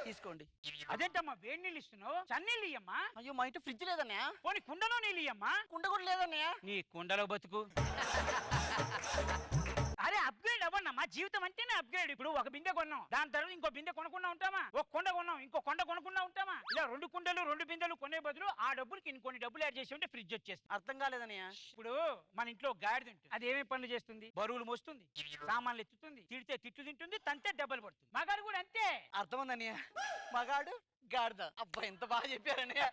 తీసుకోండి. అదేంటమ్మా వేడి నీళ్ళు ఇస్తున్నావు? చన్నీళ్ళు ఇయ్యమ్మా. అయ్యో మా ఇంటి ఫ్రిడ్జ్ లేదన్నయ్య. పోనీ కుండలో నీళ్ళు ఇయ్యమ్మా. కుండ కూడా లేదన్నయ్య. నీ కుండలో బతుకు. అరే అప్గ్రేడ్ అవ్వన్నమ్మా, జీవితం అంటేనే అప్గ్రేడ్. ఇప్పుడు ఒక బిందె కొన్నాం, దాని తర్వాత ఇంకో బిందె కొనకుండా ఉంటామా? ఒక కొండ కొన్నాం, ఇంకో కొండ కొనకుండా ఉంటామా? ఇలా 2 కుండలు 2 బిందెలు కొనే బదులు ఆ డబ్బులకి ఇంకొన్ని డబ్బులు యాడ్ చేసి ఉంటే ఫ్రిడ్జ్ వచ్చేస్తుంది. అర్థం కాలేదన్నయ్య. ఇప్పుడు మన ఇంట్లో గాడిద ఉంటుంది, అది ఏమేమి పనులు చేస్తుంది? బరువులు మోస్తుంది, సామాన్లు ఎత్తుతుంది, తిడితే తిట్లు తింటుంది, తంతే డబ్బులు పడుతుంది. మగాడు కూడా అంతే. అర్థమైందన్నయ్య. మగాడు గాడిద. అబ్బా ఎంత బాగా చెప్పారన్నయ్య.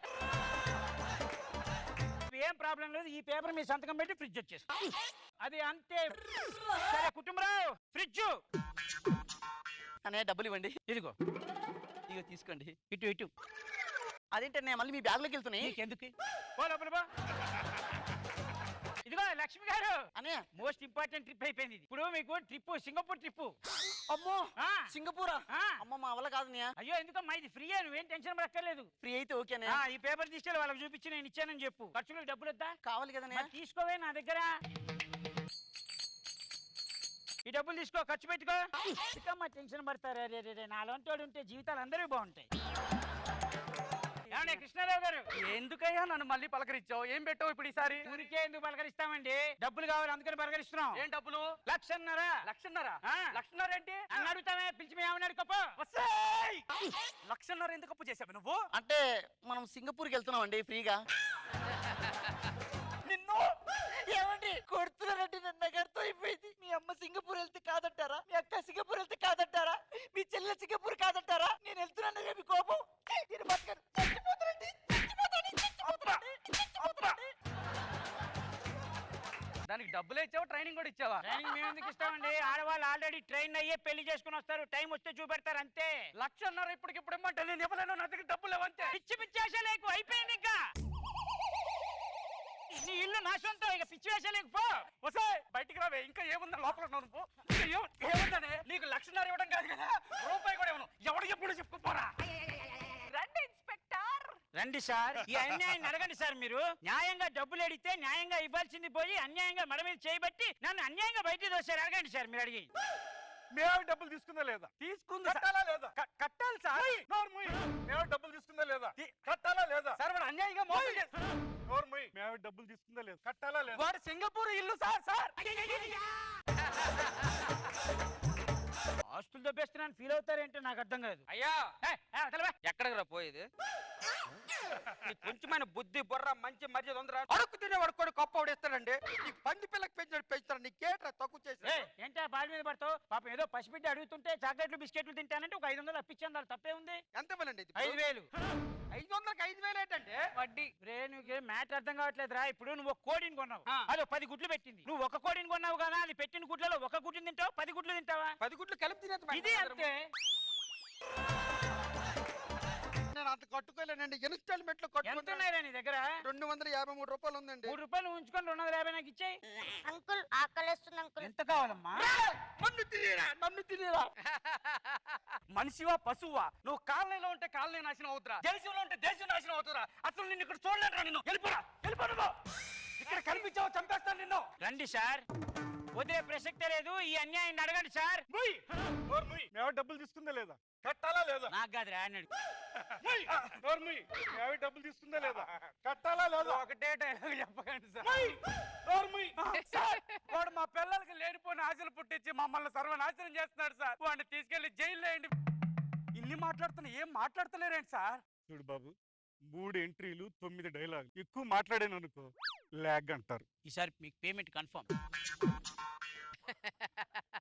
ఏం ప్రాబ్లం లేదు, ఈ పేపర్ మీ సంతకం పెట్టి ఫ్రిడ్జ్ వచ్చేస్తుంది. అది అంతే. సరే కుటుంబరావు ఫ్రిడ్జ్. అన్నయ్య డబ్బులు ఇవ్వండి. ఇదిగో ఇగో తీసుకోండి. ఇటు ఇటు. అదేంటన్నయ్య మళ్ళీ మీ బ్యాగ్లోకి వెళ్తున్నాయి? నీకెందుకు? పో లోపల పో. ఇదిగో లక్ష్మి గారు, అన్నయ్య మోస్ట్ ఇంపార్టెంట్ ట్రిప్ అయిపోయింది ఇది. ఇప్పుడు మీకు ట్రిప్ సింగపూర్ ట్రిప్. అమ్మో ఆ. సింగపూరా? ఆ. అమ్మ మా వల్ల కాదన్నయ్య. అయ్యో ఎందుకమ్మా ఇది ఫ్రీ, నువ్వేం టెన్షన్ పడక్కర్లేదు. ఫ్రీ అయితే ఓకేనే. ఈ పేపర్ తీసుకెళ్ళి వాళ్ళకి చూపించి నేను ఇచ్చానని చెప్పు. ఖర్చులకు డబ్బులు వద్దా? కావాలి కదన్నయ్య. మరి తీసుకోవే నా దగ్గర. ఈ డబ్బులు తీసుకో, ఖర్చు పెట్టుకో. ఎందుకమ్మా టెన్షన్ పడతారు? రే నాలంటోడు ఉంటే జీవితాలు అందరూ బాగుంటాయి. ఏమండి కృష్ణారావు గారు? ఎందుకయ్యా నన్ను మళ్ళీ పలకరించావు? ఏం పెట్టావు ఇప్పుడు ఈసారి? ఊరికే ఎందుకు పలకరిస్తామండి? డబ్బులు కావాలి అందుకని పలకరిస్తున్నాం. ఏం డబ్బులు? 1,00,000. 1,00,000? ఆ. 1,00,000 ఏంటి? నన్ను అడుగుతామే, పిలిచి మీ ఆవిడ అడుకోపో. 1,00,000 ఎందుకు అప్పు చేసావు నువ్వు? అంటే మనం సింగపూర్కి వెళ్తున్నాం అండి ఫ్రీగా. నిన్ను ఏమండి కొడుతున్నారంటే నన్ను నగర్తో అయిపోయింది. మీ అమ్మ సింగపూర్ వెళ్తే కాదంటారా? మీ అక్క సింగపూర్ వెళ్తే కాదంటారా? మీ చెల్లె సింగపూర్ కాదంటారా? నేను వెళ్తున్నాను మీ కోపం. నేను బతకను. చచ్చిపోతానండి. దానికి డబ్బులు ఇచ్చావా, ట్రైనింగ్ కూడా ఇచ్చావా? ట్రైనింగ్ మేము ఎందుకు ఇస్తామండి? ఆడవాళ్ళు ఆల్రెడీ ట్రైన్ అయ్యే పెళ్లి చేసుకుని వస్తారు, టైం వస్తే చూపెడతారు అంతే. 1,00,000 ఇప్పటికిప్పుడు ఇమ్మంటే నేను ఇవ్వలేను, నా దగ్గర డబ్బులు లేవంతే. పిచ్చి పిచ్చి వేషాలేకు అయిపోయింది. ఇంకా నీ ఇల్లు నా సొంతం, ఇక పిచ్చి వేషాలేకు పో. వసే బయటికి రావే. ఇంకా ఏముందా లోపల ఉన్నావు నువ్వు? ఏముందనే? నీకు 1,00,000 ఇవ్వడం కాదు కదా, రూపాయి కూడా ఇవ్వను. ఎవడు ఎప్పుడు చెప్పుకోపోరా. రండి ఇన్స్పెక్టర్. రండి సార్, ఈ అన్యాయాన్ని అడగండి సార్. మీరు న్యాయంగా డబ్బులు అడిగితే న్యాయంగా ఇవ్వాల్సింది పోయి అన్యాయంగా మెడ మీద చేయబట్టి నన్ను అన్యాయంగా బయటికి దోశారు. అడగండి సార్, మీరు అడిగి. మీ ఆవిడ డబ్బులు తీసుకుందా లేదా? తీసుకుంది. కట్టాలా లేదా? కట్టాలి సార్. నోరు మూయి. మీ ఆవిడ డబ్బులు తీసుకుందా లేదా? కట్టాలా లేదా? సార్ వాడు అన్యాయంగా మోసం చేస్తాడు. నోరు మూయి. మీ ఆవిడ డబ్బులు తీసుకుందా లేదా? కట్టాలా లేదా? వాడు సింగపూర్ ఇల్లు సార్. సార్ ఆస్తులు దొబ్బేస్తున్నాను ఫీల్ అవుతారేంటో నాకు అర్థం కాదు. అయ్యా ఏయ్, అవతల వా. ఎక్కడికి రా పోయేది? నీకు కొంచెమైన బుద్ధి బుర్ర మంచి మర్యాద ఉందిరా? అడుక్కు తినే వాడుకోడు కప్పు ఆవిడేస్తాడండి. నీకు పంది పిల్లకి పెంచుతాడు నీకేట్రా తక్కువ చేసి? ఏంటా బాల్ మీద పడతావు? పాపం ఏదో పసిబిడ్డ అడుగుతుంటే చాక్లెట్లు బిస్కెట్లు తింటానంటే ఒక 500 అప్పించాను, దాని తప్పే ఉంది. ఎంత ఇవ్వాలండి ఇది? 5000. 500కి 5000 ఏంటంటే వడ్డీ. రే నువ్వు మ్యాటర్ అర్థం కావట్లేదురా. ఇప్పుడు నువ్వు ఒక కోడిని కొన్నావు, ఆ. అది 10 గుడ్లు పెట్టింది. నువ్వు ఒక కోడిని కొన్నావు కదా, అది పెట్టిన గుడ్లలో ఒక గుడ్డుని తింటావు, 10 గుడ్లు తింటావా? 10 గుడ్లు కలిపి తినేది ఇది అంతే. నేను అంత కట్టుకోలేనండి. ఇన్స్టాల్మెంట్ లో ఎంత కట్టుకుంటా. ఉన్నాయిరా నీ దగ్గర? 253 రూపాయలు ఉందండి. 3 రూపాయలు ఉంచుకొని 250 నాకు ఇచ్చేయి. అంకుల్ ఆకలేస్తుంది అంకుల్. ఎంత కావాలమ్మా? నన్ను తినేరా మనిషివా పశువా? నువ్వు కాలనీలో ఉంటే కాలనీ నాశనం అవుతురా, దేశంలో ఉంటే దేశం నాశనం అవుతురా. అసలు నిన్ను ఇక్కడ చూడలేదురా. నిన్ను వెళ్ళిపోరా, వెళ్ళిపో. ఇక్కడ కనిపించావు చంపేస్తాను నిన్ను. రండి సార్, వదిలే ప్రసక్తే లేదు. ఈ అన్యాయాన్ని అడగండి సార్. మేము డబ్బులు తీసుకుందా లేదా? కట్టాలా లేదా? నాకు కాదురా అన్నాడు. మేము డబ్బులు తీసుకుందా లేదా? కట్టాలా లేదా? ఒకటే డైలాగ్ చెప్పకండి సార్. వాడు మా పిల్లలకి లేనిపోయిన ఆశలు పుట్టించి మమ్మల్ని సర్వనాశనం చేస్తున్నాడు సార్. వాడిని తీసుకెళ్లి జైల్లో వేయండి. ఇన్ని మాట్లాడుతున్నా ఏం మాట్లాడతలేరేంటి సార్? చూడు బాబు, 3 ఎంట్రీలు 9 డైలాగ్. ఎక్కువ మాట్లాడాను అనుకో లాగ్ అంటారు. ఈసారి మీకు పేమెంట్ కన్ఫర్మ్.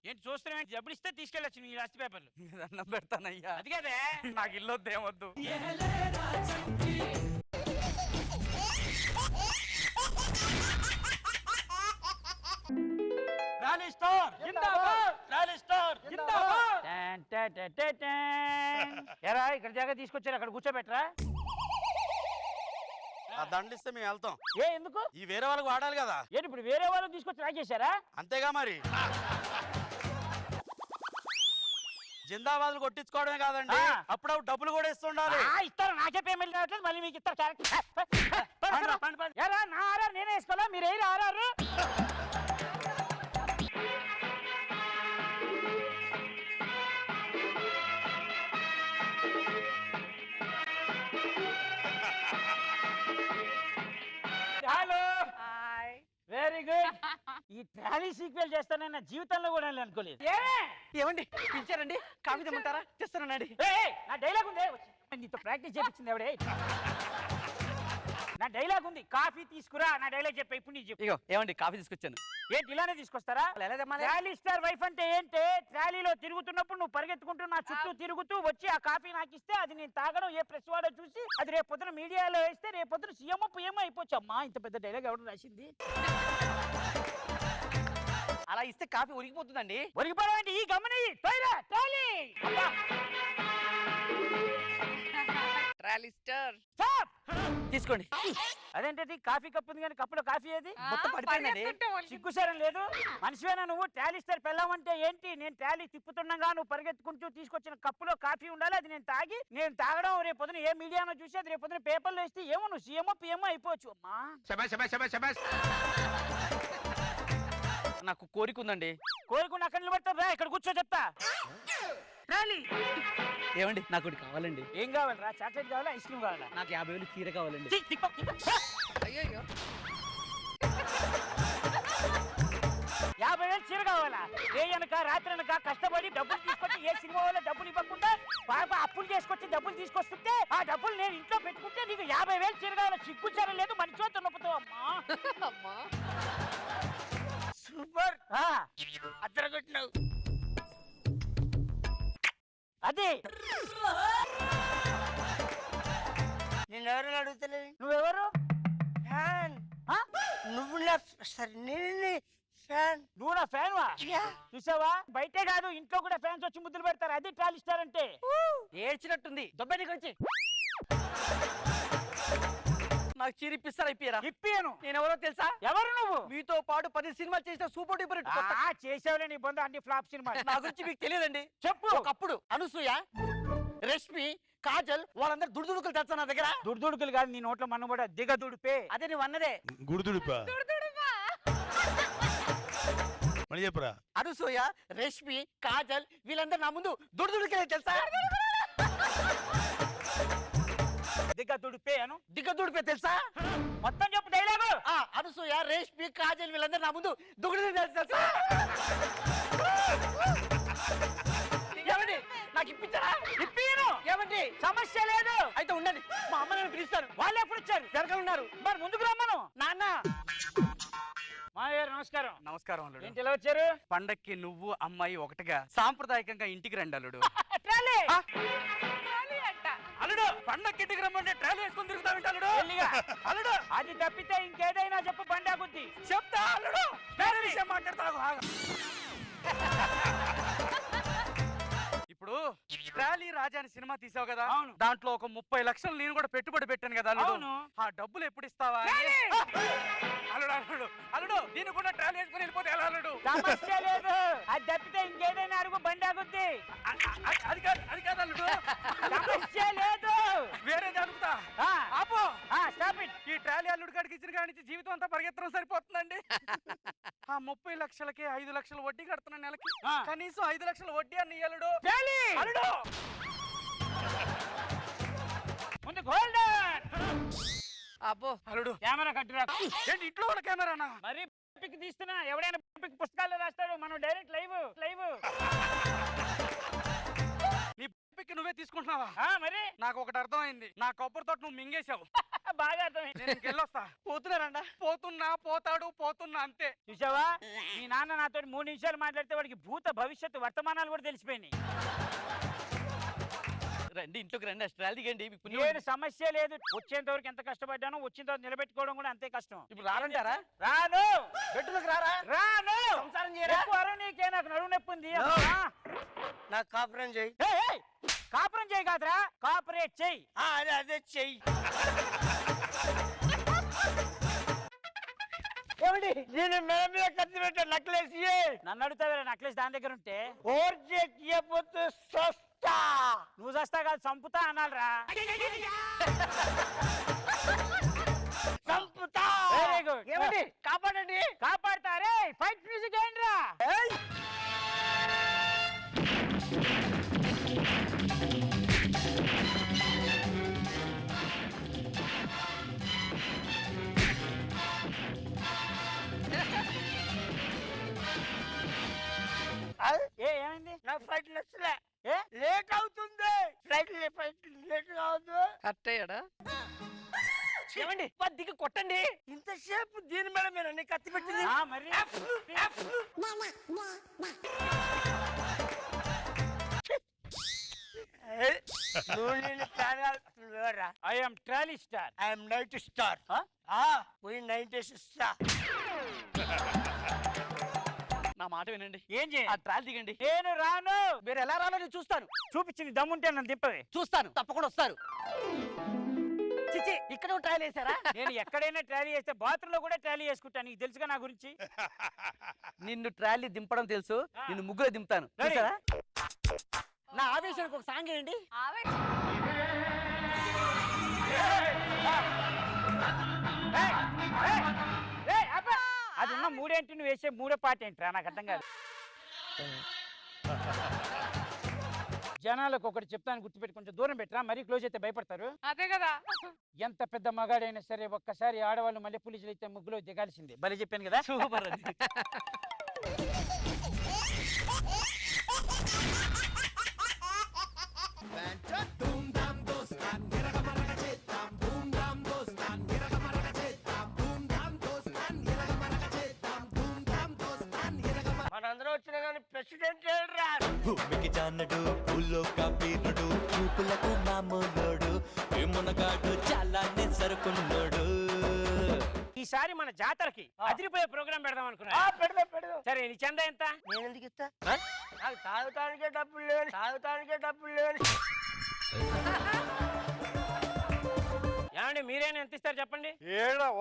ఏంటి చూస్తున్నావు? డబ్బులు ఇస్తే తీసుకెళ్ళచ్చు నీ రాష్ట్ర పేపర్లు. దండం పెడతానయ్యా. అది కదే, నాకు ఇల్లు వద్దు ఏమొద్దు. రాలీ స్టార్ జిందాబాద్, రాలీ స్టార్ జిందాబాద్. ఎరా ఇక్కడ జాగా తీసుకొచ్చారు, అక్కడ కూర్చోబెట్టరా. ఆ దండలిస్తే మేము వెళ్తాం. ఏ ఎందుకు? ఈ వేరే వాళ్ళకి వాడాలి కదా. ఏంటి ఇప్పుడు వేరే వాళ్ళు తీసుకొచ్చి రాకేశారా? అంతేగా మరి. జిందాబాద్లు కొట్టించుకోవడమే కాదండి, ఆ. అప్పుడప్పుడు డబ్బులు కూడా ఇస్తుండాలి. ఇస్తారు, నాకే పేమెంట్ రావట్లేదు, మళ్ళీ మీకు ఇస్తారు. ఎరా నా ఆర్ఆర్ నేనే వేసుకోవాలా, మీరు ఏ RR? Hello, hi. Very good. ఈ ట్రాలీ సీక్వెల్ చేస్తానని నా జీవితంలో కూడా అనుకోలేదు. ఏమండి పిలిచారండి? కాఫీ తెమ్మంటారా? తెస్తానండి. నా డైలాగ్ ఉంది, నీతో ప్రాక్టీస్ చేయించింది ఎవడే? నా డైలాగ్ ఉంది, కాఫీ తీసుకురా. నా డైలాగ్ చెప్పా, ఇప్పుడు నీకు చెప్పు. ఇగో ఏమండి కాఫీ తీసుకొచ్చాను. ఏంటి ఇలానే తీసుకొస్తారా? ట్రాలీ స్టార్ వైఫ్ అంటే ఏంటి? ట్రాలీలో తిరుగుతున్నప్పుడు నువ్వు పరిగెత్తుకుంటూ నా చుట్టూ తిరుగుతూ వచ్చి ఆ కాఫీ నాకు ఇస్తే అది నేను తాగడం, ఏ ప్రెస్ వాడో చూసి అది రేపు పొద్దున మీడియాలో వేస్తే రేపు పొద్దున సీఎం పిఎం అయిపోవచ్చు. అమ్మా ఇంత పెద్ద డైలాగ్ ఎవరు రాసింది? అలా ఇస్తే కాఫీ ఉరిగిపోతుందండి. ఒరిగిపోవడం ఈ గమని ట్రాలీ. Trolley star. స్టాప్. తీసుకోండి. అదేంటది? కాఫీ కప్పు ఉంది కానీ కప్పులో కాఫీ ఏది? మొత్తం పడిపోయిందండి. సిగ్గుసారం లేదు. మనిషివేనా నువ్వు? ట్రాలీ స్టార్ పెళ్ళామంటే ఏంటి? నేను ట్రాలీ తిప్పుతుండగా నువ్వు పరిగెత్తుకుంటూ తీసుకొచ్చిన కప్పులో కాఫీ ఉండాలి, అది నేను తాగి నేను తాగడం రేపు పొద్దున ఏ మీడియానో చూసి అది రేపు పొద్దున పేపర్లో వేస్తే ఏమో నువ్వు సీఎం పిఎం అయిపోవచ్చు. అమ్మా నాకు కోరిక ఉందండి. కోరుకుని అక్కడ నిలబడతారు, రా ఇక్కడ కూర్చో చెప్తా. ట్రాలీ. ఏమండి నాకు ఒకటి కావాలండి. ఏం కావాలరా? చాక్లెట్ కావాలా, ఐస్ క్రీమ్ కావాలా? నాకు 50,000 చీర కావాలండి. అయ్యో 50,000 చీర కావాలా? రేయనక రాత్రనక కష్టపడి డబ్బులు తీసుకొచ్చి ఏ సినిమా వల్ల డబ్బులు ఇవ్వకుండా పాప అప్పులు చేసుకొచ్చి డబ్బులు తీసుకొస్తుంటే ఆ డబ్బులు నేను ఇంట్లో పెట్టుకుంటే నీకు 50,000 చీర కావాలా? సిగ్గుచారం లేదు, మనిషితో నొప్పుతావు. అమ్మా అమ్మా. సూపర్. అద్దరగొట్టినావు. అది నేనెవరు అడుగుతలేదు. నువ్వెవరు? ఫ్యాన్. ఆ? నువ్వు నా సరే నేను ఫ్యాన్. నువ్వు నా ఫ్యాన్ వా? చూసావా, బయటే కాదు ఇంట్లో కూడా ఫ్యాన్స్ వచ్చి ముద్దులు పెడతారు. అది ట్రాలీ స్టార్ అంటే. ఏడ్చినట్టుంది. దొబ్బెనికి వచ్చి నాకు చీర ఇప్పిస్తారా? ఇప్పియరా? ఇప్పియను. నేను ఎవరో తెలుసా? ఎవరు నువ్వు? మీతో పాటు 10 సినిమాలు చేసిన సూపర్ డూపర్ హిట్. చేసావులే నీ బంధు అన్ని ఫ్లాప్ సినిమా. నా గురించి మీకు తెలియదండి. చెప్పు. ఒకప్పుడు అనసూయ, రష్మి, కాజల్ వాళ్ళందరూ దుడుదుడుకులు తెచ్చా నా దగ్గర. దుడుదుడుకులు కాదు, నీ నోట్లో మన్నుబడ దిగదుడిపే. అదే నువ్వు అన్నదే. గుడిదుడిపా మళ్ళీ చెప్పురా. అనసూయ, రష్మి, కాజల్ వీళ్ళందరూ నా ముందు దుడుదుడుకెళ్ళి తెలుసా? దిగదుడిపే అను. దిగదుడిపే తెలుసా? మొత్తం చెప్పు డైలాగు. అనసూయ, రేష్మి, కాజల్ వీళ్ళందరూ నా ముందు దుగుడు తెలుసా? ఏమండి నాకు ఇప్పించరా? ఇప్పియను. ఏమండి? సమస్య లేదు. అయితే ఉండండి, మా అమ్మ నేను పిలుస్తాను. వాళ్ళు ఎప్పుడు వచ్చారు? వెనకాల ఉన్నారు. మరి ముందుకు రమ్మను. నాన్న మామయ్య నమస్కారం. నమస్కారం అల్లుడు. ఏంటి ఇలా వచ్చారు? పండక్కి నువ్వు అమ్మాయి ఒకటిగా సాంప్రదాయకంగా ఇంటికి రండి అల్లుడు. ట్రాలీ. ట్రాలీ అంట. అల్లుడు పండక్కి ఇంటికి రమ్మంటే ట్రైల్ వేసుకొని తిరుగుతావు అల్లుడు. వెళ్ళిగా. అల్లుడు అది తప్పితే ఇంకేదైనా చెప్పు, బండి ఆగుద్ది. చెప్తా అల్లుడు. వేరే విషయం మాట్లాడతావు. ఇప్పుడు ట్రాలీ రాజా అని సినిమా తీసావు కదా, అవును. దాంట్లో ఒక 30 లక్షలు నేను కూడా పెట్టుబడి పెట్టాను కదా అల్లుడు. అవును. ఆ డబ్బులు ఎప్పుడు ఇస్తావా అని. ట్రాలీ. అల్లుడు అల్లుడు అల్లుడు దీన్ని కూడా ట్రాలీ వేసుకొని వెళ్ళిపోతే ఎలా అల్లుడు? సమస్య లేదు. అది తప్పితే ఇంకేదైనా అడుగు, బండి ఆగుద్ది. అది కాదు అల్లుడు. సమస్య లేదు. వేరేది అడుగుతా. ఆ, ఆపో. ఆ, stop it. ఈ ట్రాలీ అల్లుడు కాడికి ఇచ్చిన కాడి నుంచి జీవితం అంతా పరిగెత్తడం సరిపోతుందండి. ఆ 30 లక్షలకి 5 లక్షలు వడ్డీ కడుతున్న నెలకి ఆ. కనీసం 5 లక్షలు వడ్డీ అని అల్లుడు. ట్రాలీ. అల్లుడు ముందు హోల్డ్ ఆన్. అబ్బో అల్లుడు కెమెరా కట్టురా. ఏంటి ఇంట్లో కూడా కెమెరానా? మరి పిక్ తీస్తున్నా. ఎవడైనా పిక్ పుస్తకాల్లో రాస్తాడు, మనం డైరెక్ట్ లైవ్. నీ పిక్ నువ్వే తీసుకుంటున్నావా? మరి నాకు ఒకటి అర్థమైంది. నా కొబ్బరి తోట నువ్వు మింగేశావు. బాగా అర్థమైంది. నేను ఇంకెళ్ళొస్తా. పోతున్నారంట. పోతున్నా అంతే. చూసావా, మీ నాన్న నాతో 3 నిమిషాలు మాట్లాడితే వాడికి భూత భవిష్యత్తు వర్తమానాలు కూడా తెలిసిపోయినాయి. రండి, ఇంట్లోకి రండి. ట్రాలీ దిగండి. నేను సమస్య లేదు. వచ్చేంత వరకు ఎంత కష్టపడ్డానో వచ్చిన తర్వాత నిలబెట్టుకోవడం కూడా అంతే కష్టం. ఇప్పుడు రారంటారా? రాను. పెట్టులోకి రారా? రాను. సంసారం చేయరా? ఎక్కువ అరవ నీకే, నాకు నడుము నొప్పి ఉంది. నాకు కాపురం చేయి. కాపురం చేయి కాదురా, కాపరేట్ చెయ్యి. అదే చెయ్యి. ఏమండి, నేను మెడ మీద కత్తి పెట్టా నక్లెస్. నన్ను అడుగుతావే నక్లెస్ దాని దగ్గర ఉంటే. నువ్వు చస్తా కాదు, చంపుతా అనాలరా. చంపుతా. Very good. ఏమండి, కాపాడండి. కాపాడతారే. ఫైట్ మ్యూజిక్ ఏంట్రా? ఏమైంది? నాకు ఫ్లైట్ నచ్చలే. ఏ లేట్ అవుతుంది. ఫ్లైట్ లేట్ కావద్దు. కరెక్ట్ అయ్యాడా? ఏమండి, దిగి కొట్టండి. ఇంతసేపు దీని మీద మీరు అన్ని కత్తి పెట్టింది. మరి నువ్వు నేను plan. I am trolley star. I'm night star. పోయి 90 స్టార్. నా మాట వినండి. ఏం చేయ? ఆ ట్రాల్ దిగండి. నేను రాను. మీరు ఎలా రాలో నేను చూస్తాను. చూపించింది దమ్ముంటే నన్ను దింపవే. చూస్తాను, తప్పకుండా వస్తారు. చిచి, ఇక్కడ ట్రయల్ వేసారా? నేను ఎక్కడైనా ట్రాలీ చేస్తే బాత్రూమ్ లో కూడా ట్రాలీ చేసుకుంటాను. నీకు తెలుసుగా నా గురించి. నిన్ను ట్రాలీ దింపడం తెలుసు, నిన్ను ముగ్గురు దింపుతాను. Ready? చూసారా? నా ఆవేశానికి ఒక సాంగ్ వేయండి. ఆవేశం. అది ఉన్న మూడేంటి, నువ్వు వేసే మూడో పాట ఏంట్రా? నాకు అర్థం కాదు. జనాలకు ఒకటి చెప్తాను, గుర్తుపెట్టి కొంచెం దూరం పెట్టరా, మరీ క్లోజ్ అయితే భయపడతారు. అదే కదా. ఎంత పెద్ద మగాడైనా సరే ఒక్కసారి ఆడవాళ్ళు మళ్ళీ పులిజులు అయితే ముగ్గులో దిగాల్సిందే. బలి చెప్పాను కదా. సూపర్. మనందరం వచ్చినా కానీ ప్రెసిడెంట్ భూమికి జానడు భూలోక వీరుడు చూపులకు మామూలోడు మునగాడు చాలా సరుకున్నాడు. ఈసారి మన జాతరకి అదిరిపోయే ప్రోగ్రామ్ పెడదాం అనుకున్నా. పెడదాం. సరే, నీ చందా ఎంత? నేను ఎందుకు ఇస్తా? నాకు తాగటానికే డబ్బులు లేవు. ఏమండి, మీరేనా ఎంత ఇస్తారు చెప్పండి?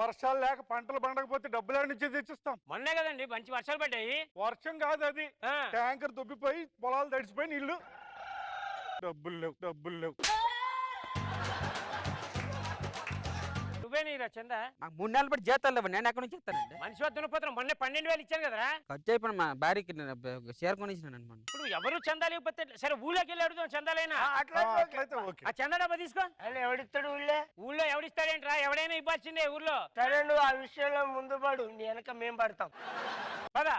వర్షాలు లేక పంటలు పండకపోతే డబ్బులు నుంచి తెచ్చిస్తాం. మొన్నే కదండి మంచి వర్షాలు పడ్డాయి. వర్షం కాదు అది, ట్యాంకర్ దుబ్బిపోయి పొలాలు తడిసిపోయి నీళ్లు. డబ్బులు లేవు. నువ్వే నీరా చందా? నాకు 3 నెలలు బట్టి జీతాలు లేవు. నేను ఎక్కడి నుంచి ఇస్తానండి? మనిషి వద్ద పోతాను. మొన్నే 12,000 ఇచ్చాను కదరా. ఖర్చు అయిపోయిన మా భార్యకి షేర్ కొనిచ్చినాను అనమాట. ఇప్పుడు ఎవరు చందా లేకపోతే సరే ఊళ్ళోకి వెళ్ళి అడుగుదాం చందాలైనా. అట్లయితే ఓకే. ఆ చందా డబ్బా తీసుకో. ఎవడిస్తాడు ఊళ్ళో ఎవడిస్తాడేంట్రా? ఎవడైనా ఇవ్వాల్సిందే ఊర్లో. సరే, నువ్వు ఆ విషయంలో ముందు పడు, నీ వెనక మేం పడతాం. పదా.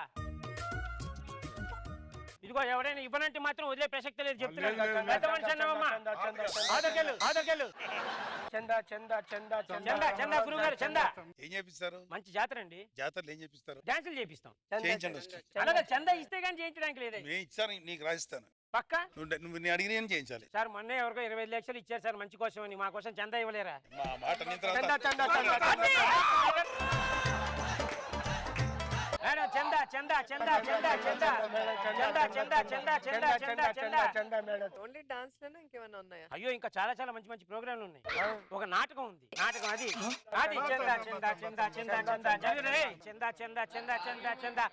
ఇదిగో ఎవరైనా ఇవ్వనంటే మాత్రం వదిలే ప్రసక్తి లేదు చెప్తున్నాను. లేదు, లేదు. పెద్ద మనిషి అన్నావమ్మా. ఆదకెళ్ళు, ఆదకెళ్ళు. చందా చందా చందా చందా చందా గురువు గారు చందా. ఏం చేపిస్తారు? మంచి జాతర అండి. జాతరలు ఏం చేపిస్తారు? డాన్సులు చేపిస్తాం. చేయించండి వస్తే. అలాగే చందా ఇస్తే కానీ చేయించడానికి లేదు. మేము ఇచ్చాను, నీకు రాసిస్తాను. పక్క నువ్వు నేను అడిగిన ఏం చేయించాలి. సార్ మొన్న ఎవరికో 25 లక్షలు ఇచ్చారు సార్ మంచి కోసం అని. మా కోసం చందా ఇవ్వలేరా? మా మాట విన్న చందా తర్వాత చందా చందా మేడం చందా చందా చందా చందా చందా చందా చందా చందా చందా చందా చందా. చందా మేడం. ఓన్లీ డాన్స్ లోనే ఇంకేమైనా ఉన్నాయా? అయ్యో ఇంకా చాలా చాలా మంచి మంచి ప్రోగ్రాంలు ఉన్నాయి. ఒక నాటకం ఉంది. నాటకం అది అది చందా చందా చందా చందా చందా జగరే చందా చందా చందా చందా చందా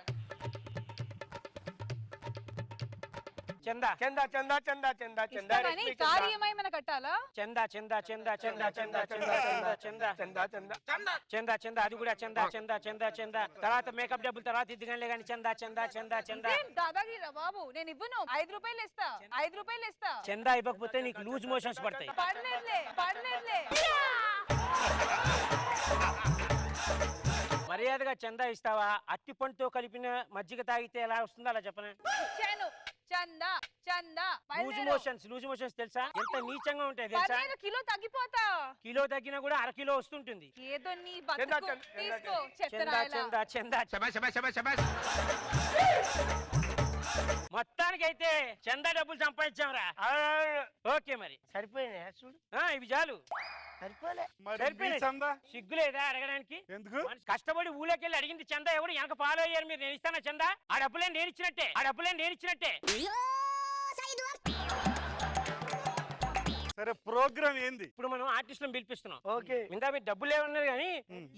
చందా చందా చందా చందా చందా చందా ఇస్తామని కార్యమై మన కట్టాలా? చందా చందా చందా చందా చందా చందా చందా చందా చందా చందా చందా చందా అది కూడా చందా చందా చందా చందా. తర్వాత మేకప్ డబ్బులు తర్వాత ఇద్దుగానే కానీ చందా చందా చందా చందా. ఇదేం దాదాగిరా బాబు, నేను ఇవ్వను. 5 రూపాయలు ఇస్తా, 5 రూపాయలు ఇస్తా. చందా ఇవ్వకపోతే నీకు లూజ్ మోషన్స్ పడతాయి. పడలేదులే పడలేదులే. మర్యాదగా చందా ఇస్తావా? అట్టి పండుతో కలిపిన మజ్జిగ తాగితే ఎలా వస్తుందో అలా చెప్పనా? ఇచ్చాను. చందా చందా లూజ్ మోషన్స్ తెలుసా ఎంత నీచంగా ఉంటాయి తెలుసా? కిలో తగ్గిపోతా. కిలో తగ్గినా కూడా అర కిలో వస్తుంటుంది. ఏదో నీ బతుకు తీసుకో. చందా చందా చందా. మొత్తానికైతే చందా డబ్బులు సంపాదించాంరా. ఓకే మరి సరిపోయినా చూడు. ఇవి చాలు. సరిపోలే. మరి సరిపోయినాయి. మీ చందా సిగ్గులేదా అడగడానికి? ఎందుకు? మనిషి కష్టపడి ఊళ్ళోకి వెళ్ళి అడిగింది చందా ఎవడు వెనక ఫాలో అయ్యారు మీరు. నేను ఇస్తానా చందా? ఆ డబ్బులే నేను ఇచ్చినట్టే, ఆ డబ్బులే నేను ఇచ్చినట్టే. సరే ప్రోగ్రామ్ ఏంది? ఇప్పుడు మనం ఆర్టిస్టులను పిలిపిస్తున్నాం. ఓకే. ఇందా మీరు డబ్బులు ఏమన్నారు కానీ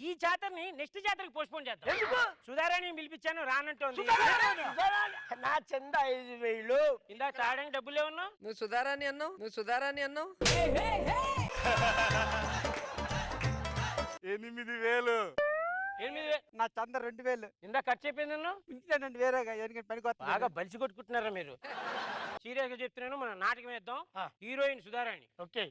ఈ జాతరని నెక్స్ట్ జాతరకి పోస్ట్ పోన్ చేద్దాం. ఎందుకు? సుధారాణి పిలిపించాను రానంటోంది. నా చందా 5,000. ఇందా తాగడానికి డబ్బులు ఏమన్నా? నువ్వు సుధారాణి అన్నావు, నువ్వు సుధారాణి అన్నావు. 8,000. 8,000. నా చందా 2,000. ఇందా ఖర్చు అయిపోయింది నన్ను. ఉంచానండి వేరేగా ఎందుకంటే పనికి బాగా బలిసి కొట్టుకుంటున్నారా మీరు? సీరియస్ గా చెప్తున్నాను, మన నాటకం వేద్దాం. హీరోయిన్ సుధారాణి. ఓకే.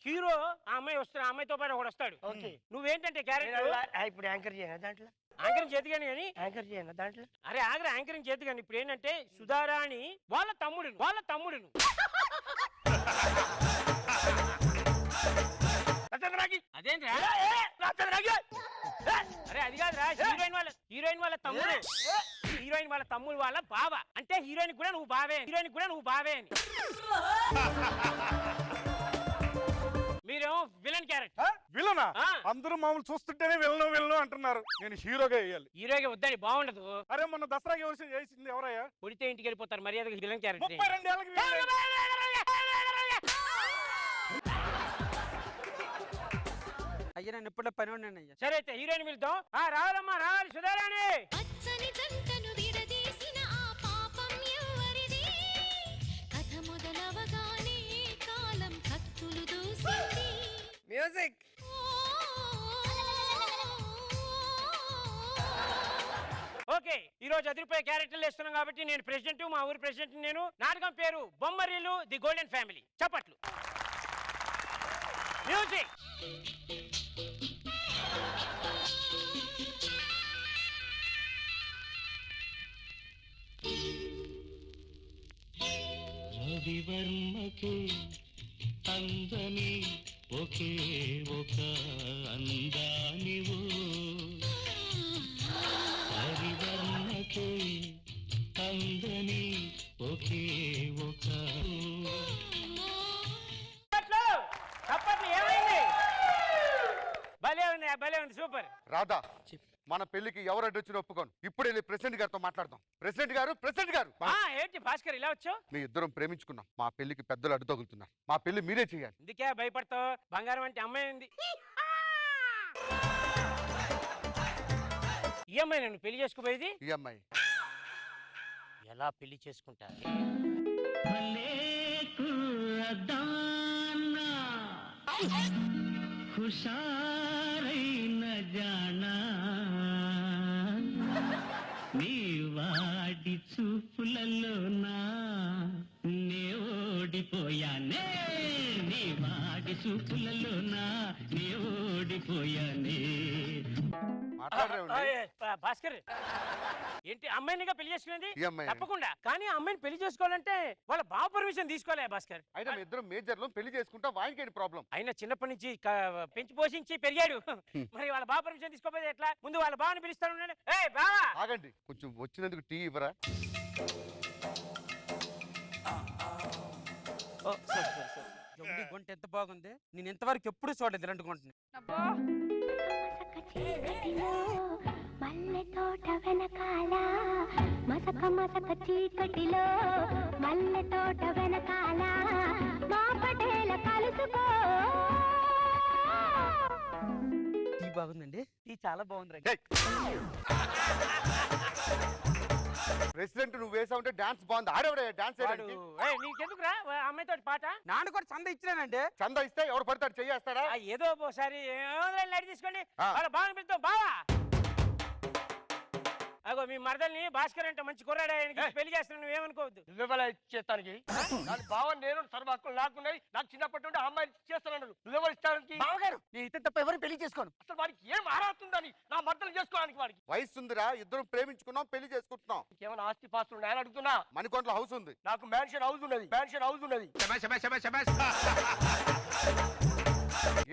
హీరో ఆ అమ్మాయి వస్తాడు, ఆ అమ్మాయితో పాటు ఒకడు వస్తాడు. ఓకే. నువ్వేంటంటే క్యారెక్టర్ ఇప్పుడు యాంకర్ చేయను దాంట్లో. యాంకరింగ్ చేతి కానీ యాంకర్ చేయను దాంట్లో. అరే ఆగ్ర యాంకరింగ్ చేతి కానీ ఇప్పుడు ఏంటంటే సుధారాణి వాళ్ళ తమ్ముడును అదేంట్రా? అరే అది కాదురా, హీరోయిన్ వాళ్ళ తమ్ముడు. హీరోయిన్ వాళ్ళ తమ్ముడు వాళ్ళ బావ. అంటే హీరోయిన్ కూడా నువ్వు బావే అని. మీరేమో విలన్ క్యారెక్టర్. విలనా? అందరూ మామూలు చూస్తుంటేనే విలను అంటున్నారు. నేను హీరోగా వేయాలి. హీరోగా వద్దని బాగుండదు. అరే మొన్న దసరాకి వేసింది ఎవరయ్యా? కొడితే ఇంటికి వెళ్ళిపోతారు. మర్యాదగా విలన్ క్యారెక్టర్. 32 ఏళ్ళకి విలన్. అయ్యా నన్ను ఎప్పుడో పని ఉన్నాను అయ్యా. సరే అయితే హీరోయిన్ పిలుద్దాం. రావాలమ్మా రావాలి సుధారాణి. మ్యూజిక్. ఓకే ఈ రోజు అదిరిపోయే క్యారెక్టర్లు వేస్తున్నాం కాబట్టి నేను ప్రెసిడెంట్, మా ఊరి ప్రెసిడెంట్ నేను. నాటకం పేరు బొమ్మరిల్లు ది గోల్డెన్ ఫ్యామిలీ. చప్పట్లు. మ్యూజిక్. రవివర్మకే అందని ఒకే ఒక అందానివు, రవివర్మకే అందని ఒకే ఒక. చప్పట్లు ఏమైంది? భలే ఉంది సూపర్. రాధా, మన పెళ్లికి ఎవరు అడ్డొచ్చిన ఒప్పుకోను. ఇప్పుడు వెళ్ళి ప్రెసిడెంట్ గారితో మాట్లాడదాం. ప్రెసిడెంట్ గారు ఏంటి భాస్కర్ ఇలా వచ్చావు? మీ ఇద్దరం ప్రేమించుకున్నాం. మా పెళ్లికి పెద్దలు అడ్డు తగులుతున్నారు. మా పెళ్లి మీరే చేయాలి. ఇందుకే భయపడతావు? బంగారం అంటే అమ్మాయి ఉంది. ఈ అమ్మాయి నన్ను పెళ్లి చేసుకుపోయేది? ఈ అమ్మాయి ఎలా పెళ్లి చేసుకుంటా? హుషారైన జానా నీ వాడి చూపులలోనా నే ఓడిపోయానే, నీ వాడి చూపులలోనా నే ఓడిపోయానే. భాస్కర్ ఏంటి అమ్మాయినిగా పెళ్లి చేసుకునేది? ఈ అమ్మాయి తప్పకుండా. కానీ ఆ అమ్మాయిని పెళ్లి చేసుకోవాలంటే వాళ్ళ బావ పర్మిషన్ తీసుకోలే భాస్కర్. అయితే మీ ఇద్దరు మేజర్లు పెళ్లి చేసుకుంటా వాయికేంటి ప్రాబ్లం? అయినా చిన్నప్పటి నుంచి పెంచి పోషించి పెరిగాడు. మరి వాళ్ళ బావ పర్మిషన్ తీసుకోపోతే ఎట్లా? ముందు వాళ్ళ బావని పిలుస్తాను. ఏ బావా ఆగండి, కొంచెం వచ్చినందుకు టీ ఇవ్వరా? గుంట ఎంత బాగుంది, నేను ఇంతవరకు ఎప్పుడు చూడలేదు ఇలాంటి గుంటని. మల్లె తోట వెనకాల మసక మసక చీకటిలో మల్లె తోట వెనకాల మా పటేల కలుసుకో. టీ బాగుందండి. టీ చాలా బాగుంది. ప్రెసిడెంట్ నువ్వు వేసా ఉంటే డాన్స్ బాగుంది. ఆడేవాడే డాన్స్ నీకెందుకురా అమ్మాయితో పాట? నాన్న కూడా చంద ఇచ్చినానండి. చందా ఇస్తే ఎవరు పడతాడు చెయ్యేస్తాడా? ఏదో ఒకసారి లైట్ తీసుకోండి. వాళ్ళ బావని పిలుస్తాం. బావా అగో మీ మరదల్ని భాస్కర్ అంటే మంచి కుర్రాడు, పెళ్లి చేస్తున్నాను, నువ్వేమనుకోవద్దు. నువ్వెవలా చేస్తానికి? దాని భావ నేను సర్వహక్కులు నాకున్నాయి. నాకు చిన్నప్పటి నుండి అమ్మాయి చేస్తున్నాను. నువ్వెవరు ఇస్తానికి? బావగారు నేను ఇతను తప్ప ఎవరు పెళ్లి చేసుకోను. అసలు వాడికి ఏం ఆరాతుందని నా మద్దతు చేసుకోవడానికి? వాడికి వయసు ఉందిరా, ఇద్దరం ప్రేమించుకున్నాం, పెళ్లి చేసుకుంటున్నాం. ఏమైనా ఆస్తి పాస్తులు నేను అడుగుతున్నా? మణికొండలో హౌస్ ఉంది. నాకు మ్యాన్షన్ హౌస్ ఉన్నది. మ్యాన్షన్ హౌస్ ఉన్నది.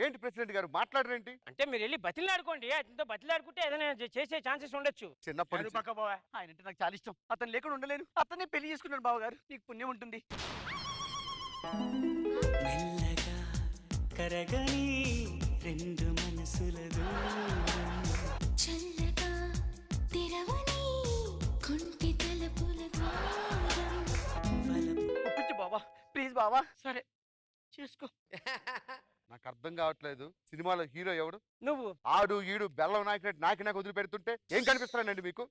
ఏంటి ప్రెసిడెంట్ గారు మాట్లాడరేంటి? అంటే మీరు వెళ్ళి బతిలాడుకోండి. అతనితో బతిలాడుకుంటే ఏదైనా చేసే ఛాన్సెస్ ఉండొచ్చు. చిన్నప్పటి నుంచి ఆయన అంటే నాకు చాలా ఇష్టం. అతను లేకుండా ఉండలేను. అతన్ని పెళ్లి చేసుకున్నాను. బావగారు నీకు పుణ్యం ఉంటుంది. మెల్లగా కరగని రెండు మనసుల చల్లగా తెరవని కొంటి తలుపుల ద్వారం. ఒప్పించు బావా, ప్లీజ్ బావా. సరే చేసుకో. నాకు అర్థం కావట్లేదు, సినిమాలో హీరో ఎవడు? నువ్వు. ఆడు ఈడు బెల్లం నాకినట్టు నాకు వదిలి పెడుతుంటే ఏం కనిపిస్తానండి మీకు?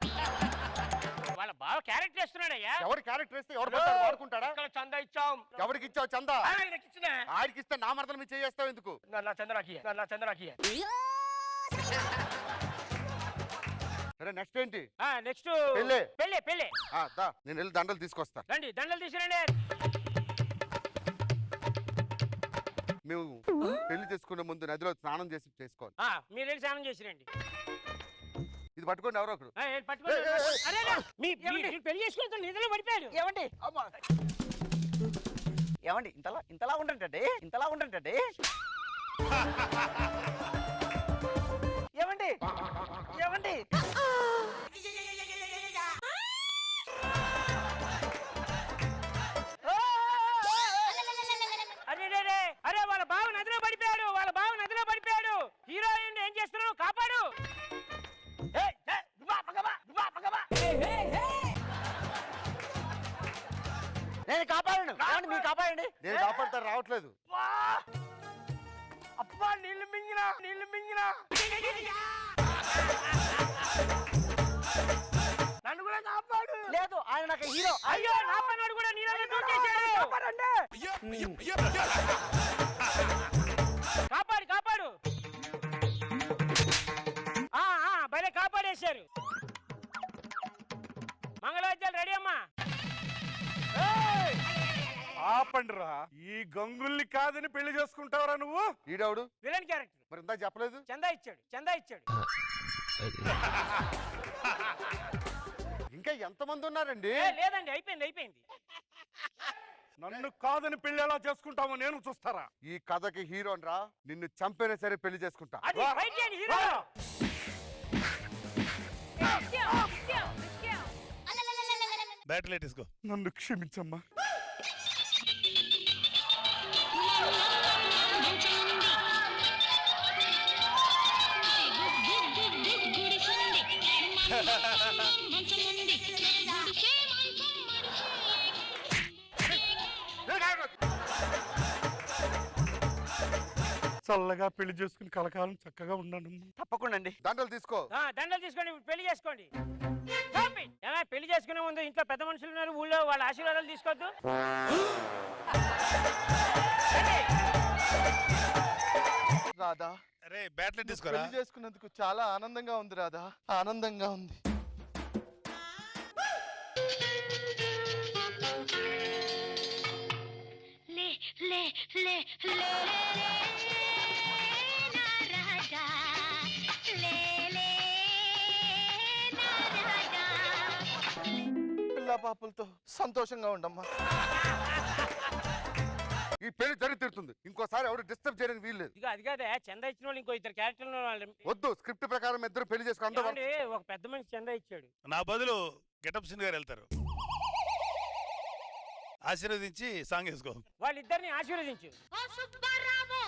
వాళ్ళ బావ క్యారెక్టర్ చేస్తున్నాడయ్యా. ఎవరు క్యారెక్టర్ ఇస్తే ఎవరు వాడుకుంటాడా? చందా ఇచ్చాం. ఎవరికి ఇచ్చావు చందా? ఇచ్చిన ఆడికి ఇస్తే నా మరదలు మీరు చేస్తావు ఎందుకు? నా చంద్రాకి సరే నెక్స్ట్ ఏంటి? నెక్స్ట్ పెళ్ళి. పెళ్ళి పెళ్ళి. నేను వెళ్ళి దండలు తీసుకొస్తా. రండి దండలు తీసుకురండి. మేము పెళ్లి చేసుకునే ముందు నదిలో స్నానం చేసి చేసుకోవాలి. మీరు వెళ్ళి స్నానం చేసిరండి. ఇది పట్టుకోండి ఎవరో ఒకరు. పెళ్లి చేసుకుని నిధులు పడిపోయాడు. ఏమండి ఏమండి ఇంతలా ఉండండి. ఏమండి ఏమండి అరే వాళ్ళ బావ నదిలో పడిపోయాడు. హీరోయిన్ ఏం చేస్తున్నావు? కాపాడు. నేను కాపాడండి. మీరు కాపాడండి. నేను కాపాడతాను, రావట్లేదు. అబ్బా నీళ్ళు మింగినా నన్ను కూడా కాపాడు. లేదు ఆయన నాకు హీరో. అయ్యో నా పన్నాడు కూడా నీళ్ళలో దూకేశాడు. కాపాడు. భలే కాపాడేశారు. మంగళవాద్యాలు రెడీ అమ్మా. ఆపండిరా, ఈ గంగుల్ని కాదని పెళ్లి చేసుకుంటావరా నువ్వు? ఈడవుడు విలన్ క్యారెక్టర్. మరి ఇందాక చెప్పలేదు? చందా ఇచ్చాడు. ఇంకా ఎంతమంది ఉన్నారండి? లేదండి, అయిపోయింది. నన్ను కాదని పెళ్లి ఎలా చేసుకుంటామో నేను చూస్తారా? ఈ కథకి హీరోన్ రా, నిన్ను చంపైనా సరే పెళ్లి చేసుకుంటా. బ్యాటరీ లైట్ తీసుకో. నన్ను క్షమించమ్మా. చల్లగా పెళ్లి చేసుకుని కలకాలం చక్కగా ఉన్నాను. తప్పకుండా అండి. దండలు తీసుకోండి, పెళ్లి చేసుకోండి. పెళ్లి చేసుకునే ముందు ఇంట్లో పెద్ద మనుషులు ఉన్నారు, ఊళ్ళో వాళ్ళ ఆశీర్వాదాలు తీసుకోవద్దు. రాధా, అరే బ్యాటరీ తీసుకోరా. పెళ్లి చేసుకున్నందుకు చాలా ఆనందంగా ఉంది రాధా, ఆనందంగా ఉంది. పాపలతో సంతోషంగా ఉండమ్మా. ఈ పెళ్లి జరిగి తీరుతుంది. ఇంకోసారి ఎవరు డిస్టర్బ్ చేయడానికి వీల్లేదు. ఇక అది కాదే చందా ఇచ్చిన వాళ్ళు ఇంకో ఇద్దరు క్యారెక్టర్లు వాళ్ళు వద్దు, స్క్రిప్ట్ ప్రకారం ఇద్దరు పెళ్లి చేసుకుని అందరూ ఏమండి, ఒక పెద్ద మనిషి చందా ఇచ్చాడు. నా బదులు గెటప్ సిన్ గారు వెళ్తారు. ఆశీర్వదించి సాంగ్ వేసుకో. వాళ్ళిద్దరిని ఆశీర్వదించు. ఓ సుబ్బారావు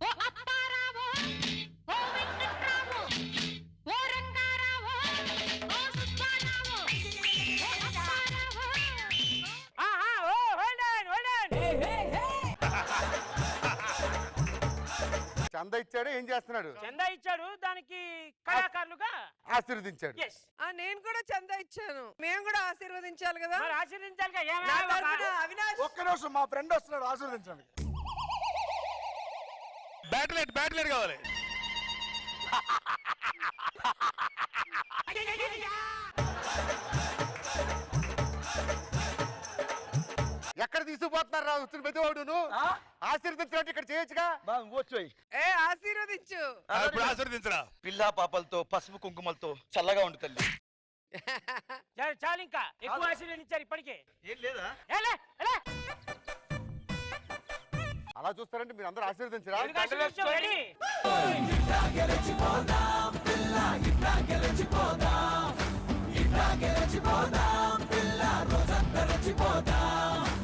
ఓ అప్పారావు ఓ వెంకట్రావు ఓ రంగారావు ఓ సుబ్బారావు ఓ అప్పారావు. ఓ హోల్డ్ ఆన్ హోల్డ్ ఆన్. చందా ఇచ్చాడు, ఏం చేస్తున్నాడు? చందా ఇచ్చాడు, దానికి కళాకారులుగా ఆశీర్వదించాడు. yes నేను కూడా చందా ఇచ్చాను. మేము కూడా ఆశీర్వదించాలి కదా. మరి ఆశీర్వదించాలిగా. నా ఏమైనా తరపున అవినాష్ ఒక్క నిమిషం, మా ఫ్రెండ్ వస్తున్నాడు, ఆశీర్వదించండి. బ్యాటిలేట్ కావాలి. ఎక్కడ తీసుకుపోతున్నారు రా వచ్చిన ప్రతివాడు? ఆశీర్వదించినట్టు ఇక్కడ చేయొచ్చుగా. ఏ ఆశీర్వదించు. ఇప్పుడు ఆశీర్వదించరా. పిల్లా పాపలతో పసుపు కుంకుమలతో చల్లగా ఉండు తల్లి. చాలు ఇంకా ఎక్కువ ఆశీర్వదించారు ఇప్పటికే. ఏం లేదా? అలా చూస్తారంటే మీరు అందరూ ఆశీర్వదించరా? ఎందుకు ఆశీర్వదించావు? రెడీ? గెలిచిపోదాం